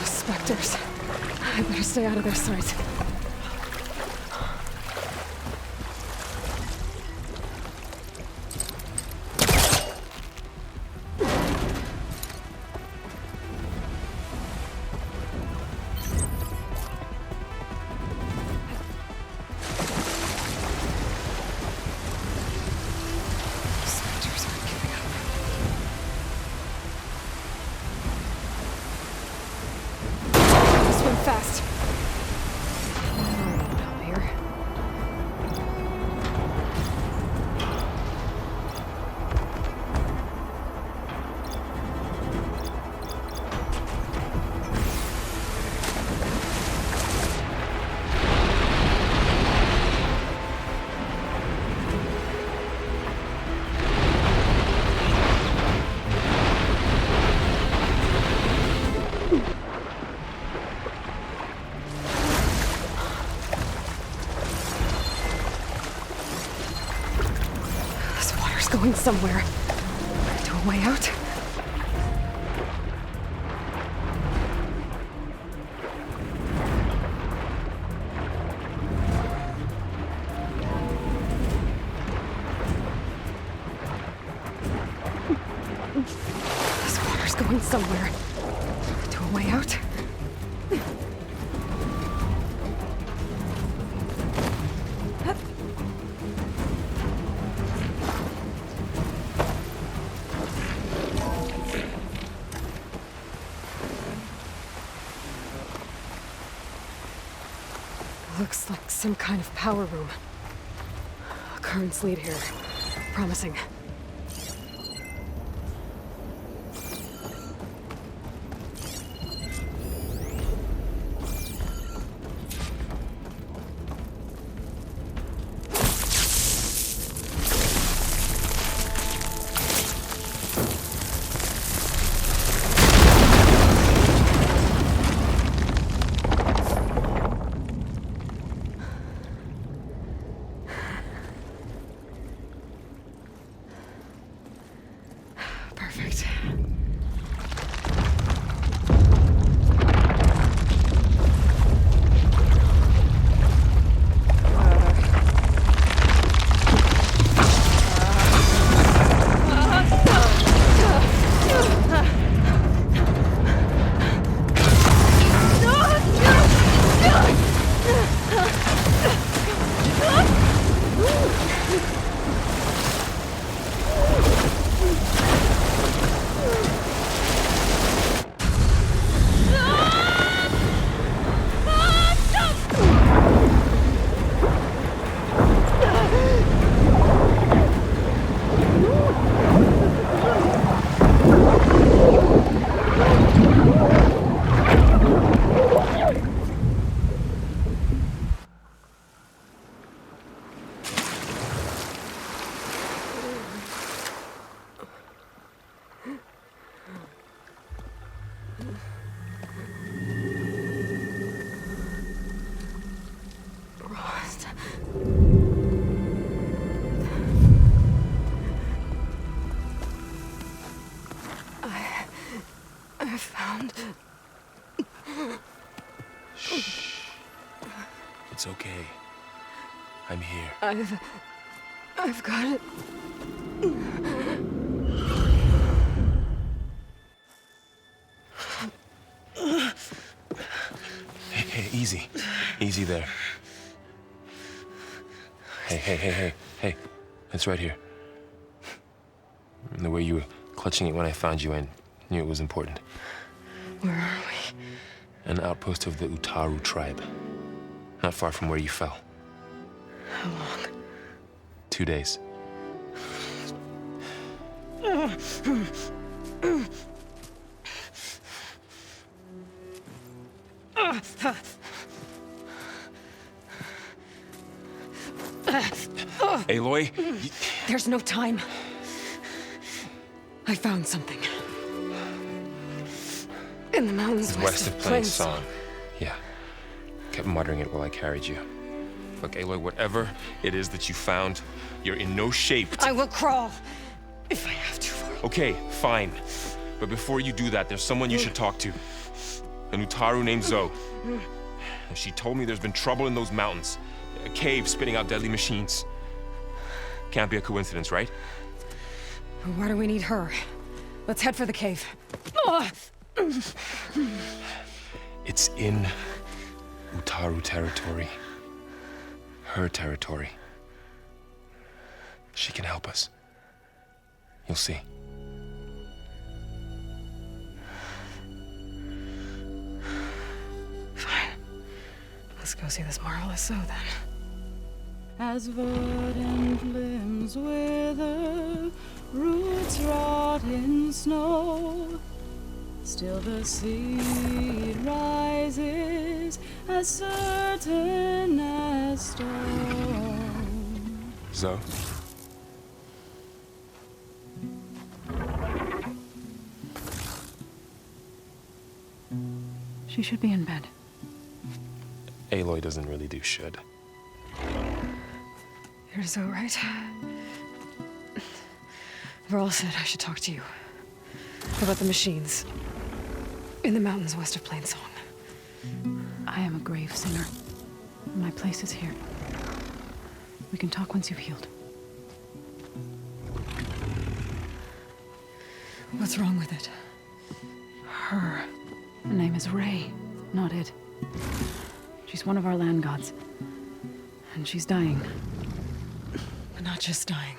Spectres. I better stay out of their sight. Spectres aren't giving up. Swim fast. going somewhere. To a way out? This water's going somewhere. To a way out? Looks like some kind of power room. A currents lead here. Promising. Perfect. I found... Shh. It's okay. I'm here. I've got it. Hey, easy. Easy there. Hey. It's right here. And the way you were clutching it when I found you, I knew it was important. Where are we? An outpost of the Utaru tribe. Not far from where you fell. How long? 2 days. Aloy? There's no time. I found something. In the mountains west of Plain Song. Yeah. Kept muttering it while I carried you. Look, Aloy, whatever it is that you found, you're in no shape to... I will crawl, if I have to. Okay, fine. But before you do that, there's someone you should talk to. An Utaru named Zoe. She told me there's been trouble in those mountains. A cave spitting out deadly machines. Can't be a coincidence, right? Why do we need her? Let's head for the cave. It's in Utaru territory. Her territory. She can help us. You'll see. Fine. Let's go see this marvelous Zoe then. As verdant limbs wither, roots rot in snow, still the seed rises as certain as stone. Zoe? She should be in bed. Aloy doesn't really do should. You're so right. Varl said I should talk to you about the machines in the mountains west of Plainsong. I am a grave singer. My place is here. We can talk once you've healed. What's wrong with it? Her name is Ray, not it. She's one of our land gods. And she's dying. But not just dying.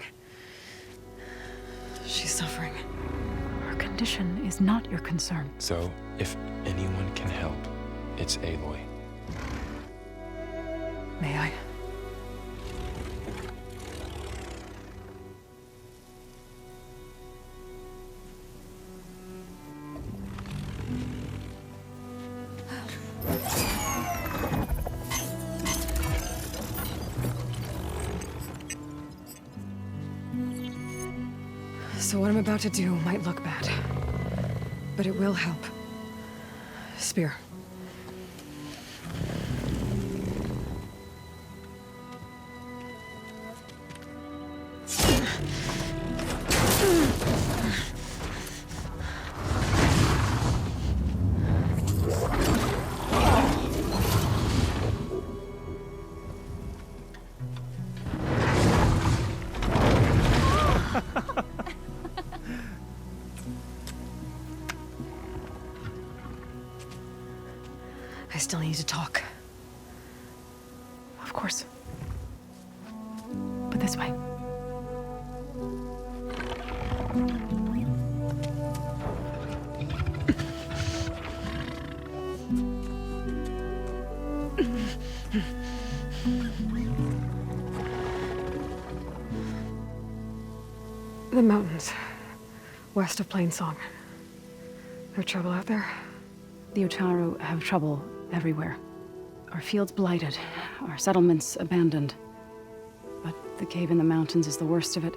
She's suffering. Her condition is not your concern. So, if anyone can help, it's Aloy. May I? So what I'm about to do might look bad, but it will help. Spear. I still need to talk. Of course. But this way. The mountains, west of Plainsong. No trouble out there? The Utaru have trouble everywhere. Our fields blighted, our settlements abandoned. But the cave in the mountains is the worst of it.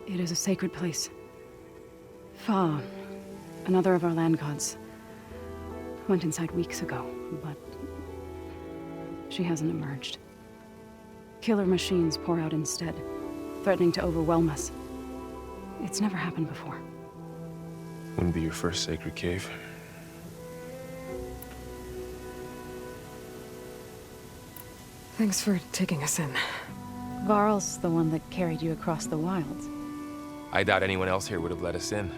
It is a sacred place. Fa, another of our land gods, went inside weeks ago, but she hasn't emerged. Killer machines pour out instead, threatening to overwhelm us. It's never happened before. Wouldn't be your first sacred cave. Thanks for taking us in. Varl's the one that carried you across the wilds. I doubt anyone else here would have let us in.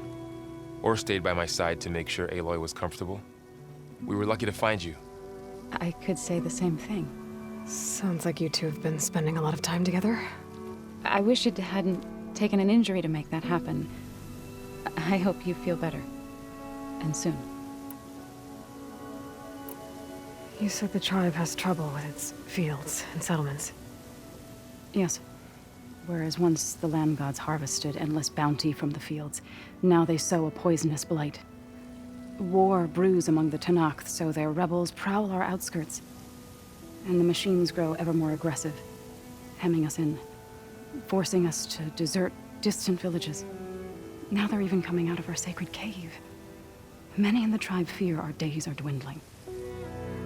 Or stayed by my side to make sure Aloy was comfortable. We were lucky to find you. I could say the same thing. Sounds like you two have been spending a lot of time together. I wish it hadn't taken an injury to make that happen. I hope you feel better. And soon. You said the tribe has trouble with its fields and settlements. Yes. Whereas once the land gods harvested endless bounty from the fields, now they sow a poisonous blight. War brews among the Tenakth, so their rebels prowl our outskirts. And the machines grow ever more aggressive, hemming us in, forcing us to desert distant villages. Now they're even coming out of our sacred cave. Many in the tribe fear our days are dwindling.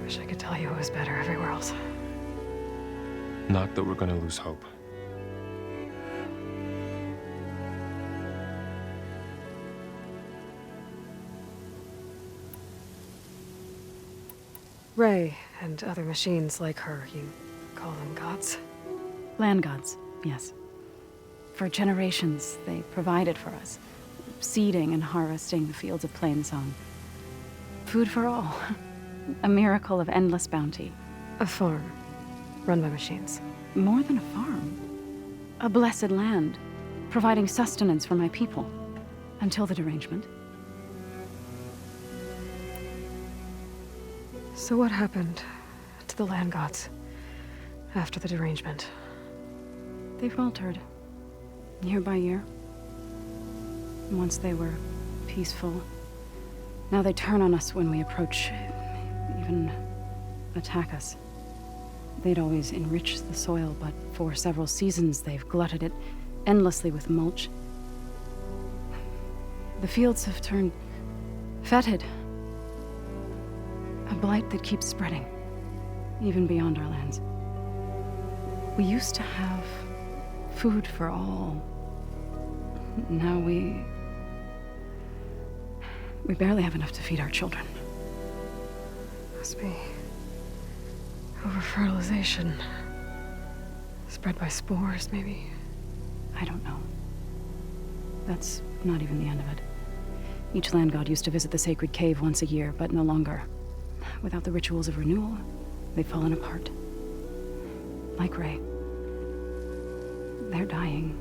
Wish I could tell you it was better everywhere else. Not that we're gonna lose hope. Ray and other machines like her, you call them gods? Land gods, yes. For generations, they provided for us, seeding and harvesting the fields of Plainsong. Food for all. A miracle of endless bounty. A farm, run by machines. More than a farm. A blessed land, providing sustenance for my people. Until the derangement. So what happened to the land gods after the derangement? They faltered, year by year. Once they were peaceful. Now they turn on us when we approach, even attack us. They'd always enrich the soil, but for several seasons they've glutted it endlessly with mulch. The fields have turned fetid. A blight that keeps spreading, even beyond our lands. We used to have food for all. Now we barely have enough to feed our children. Must be over-fertilization. Spread by spores, maybe? I don't know. That's not even the end of it. Each land god used to visit the sacred cave once a year, but no longer. Without the rituals of renewal, they've fallen apart. Like Ray. They're dying.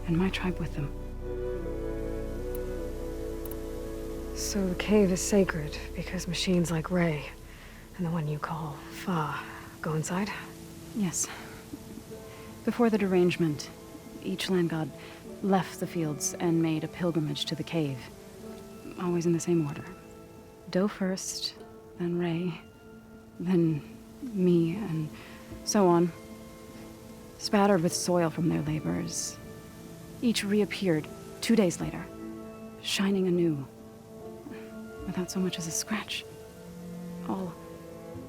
And my tribe with them. So the cave is sacred because machines like Ray and the one you call Fa go inside? Yes. Before the derangement, each land god left the fields and made a pilgrimage to the cave. Always in the same order. Doe first, then Ray, then me, and so on. Spattered with soil from their labors. Each reappeared 2 days later, shining anew. Without so much as a scratch. All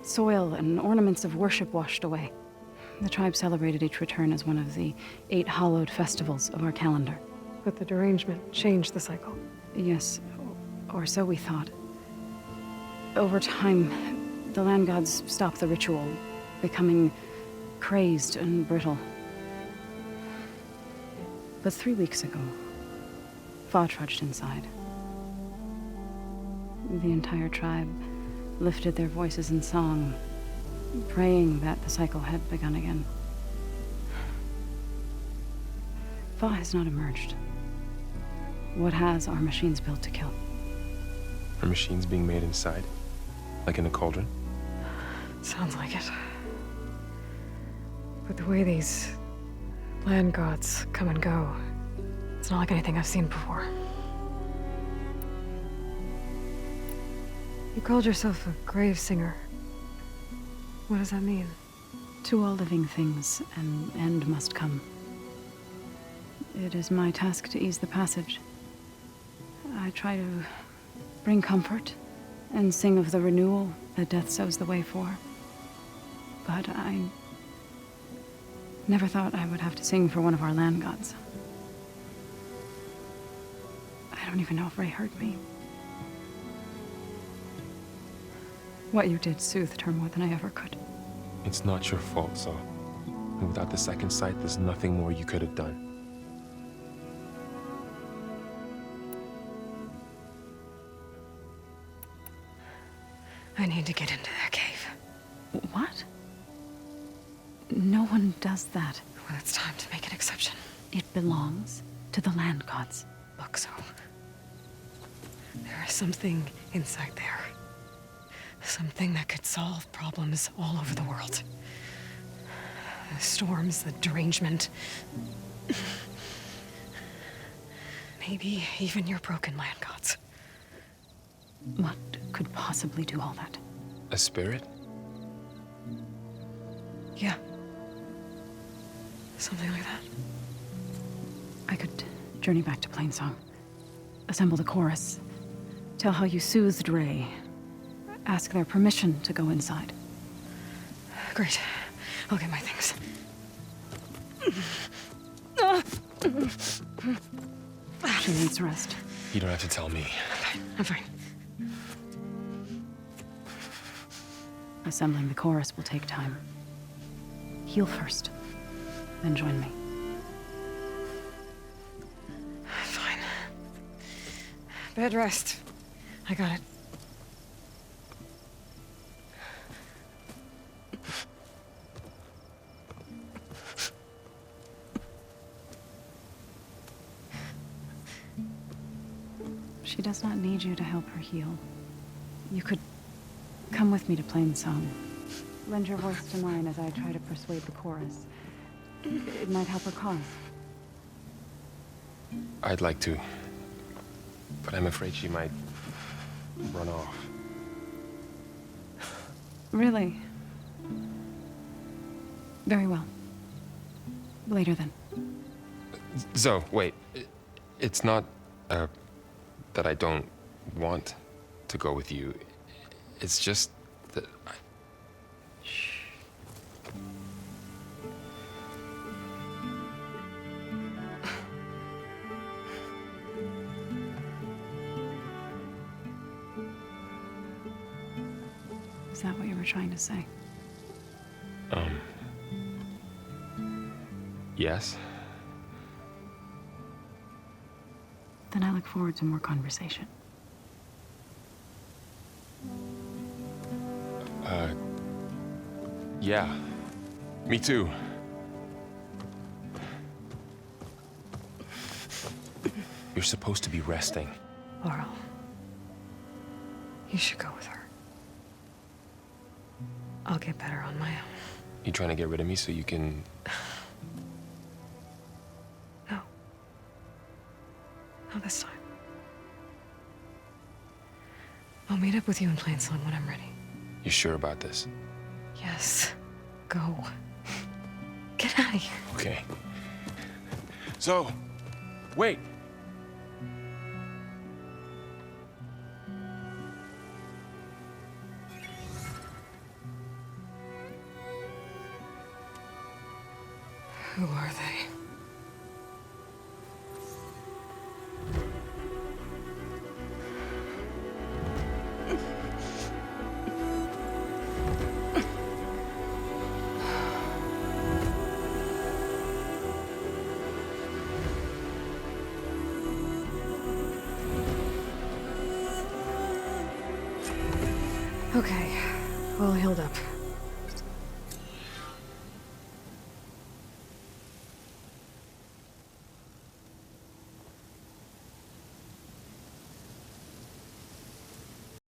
soil and ornaments of worship washed away. The tribe celebrated each return as one of the 8 hallowed festivals of our calendar. But the derangement changed the cycle. Yes, or so we thought. Over time, the land gods stopped the ritual, becoming crazed and brittle. But 3 weeks ago, Fa trudged inside. The entire tribe lifted their voices in song, praying that the cycle had begun again. Fa has not emerged. What has are machines built to kill? Are machines being made inside? Like in a cauldron? Sounds like it. But the way these land gods come and go, it's not like anything I've seen before. You called yourself a grave singer. What does that mean? To all living things, an end must come. It is my task to ease the passage. I try to bring comfort and sing of the renewal that death sows the way for. But I never thought I would have to sing for one of our land gods. I don't even know if Ray heard me. What you did soothed her more than I ever could. It's not your fault, Saul. And without the second sight, there's nothing more you could have done. I need to get into that cave. What? No one does that. Well, it's time to make an exception. It belongs to the land gods. Look, so there is something inside there. Something that could solve problems all over the world. The storms, the derangement. Maybe even your broken land gods. What could possibly do all that? A spirit? Yeah. Something like that. I could journey back to Plainsong. Assemble the chorus. Tell how you soothed Ray. Ask their permission to go inside. Great. I'll get my things. She needs rest. You don't have to tell me. I'm fine. Assembling the chorus will take time. Heal first, then join me. Fine. Bed rest. I got it. She does not need you to help her heal. You could come with me to Plainsong. Lend your voice to mine as I try to persuade the chorus. It might help her cause. I'd like to, but I'm afraid she might run off. Really? Very well. Later then. Zoe, wait. It's not, that I don't want to go with you. It's just that I... that what you were trying to say? Yes? Then I look forward to more conversation. Yeah. Me too. You're supposed to be resting. Laurel, you should go with her. I'll get better on my own. You trying to get rid of me so you can... No. Not this time. I'll meet up with you in Plain Sun when I'm ready. You sure about this? Yes. Go. Get out of here. Okay. So, wait. Who are they? Okay, all healed up.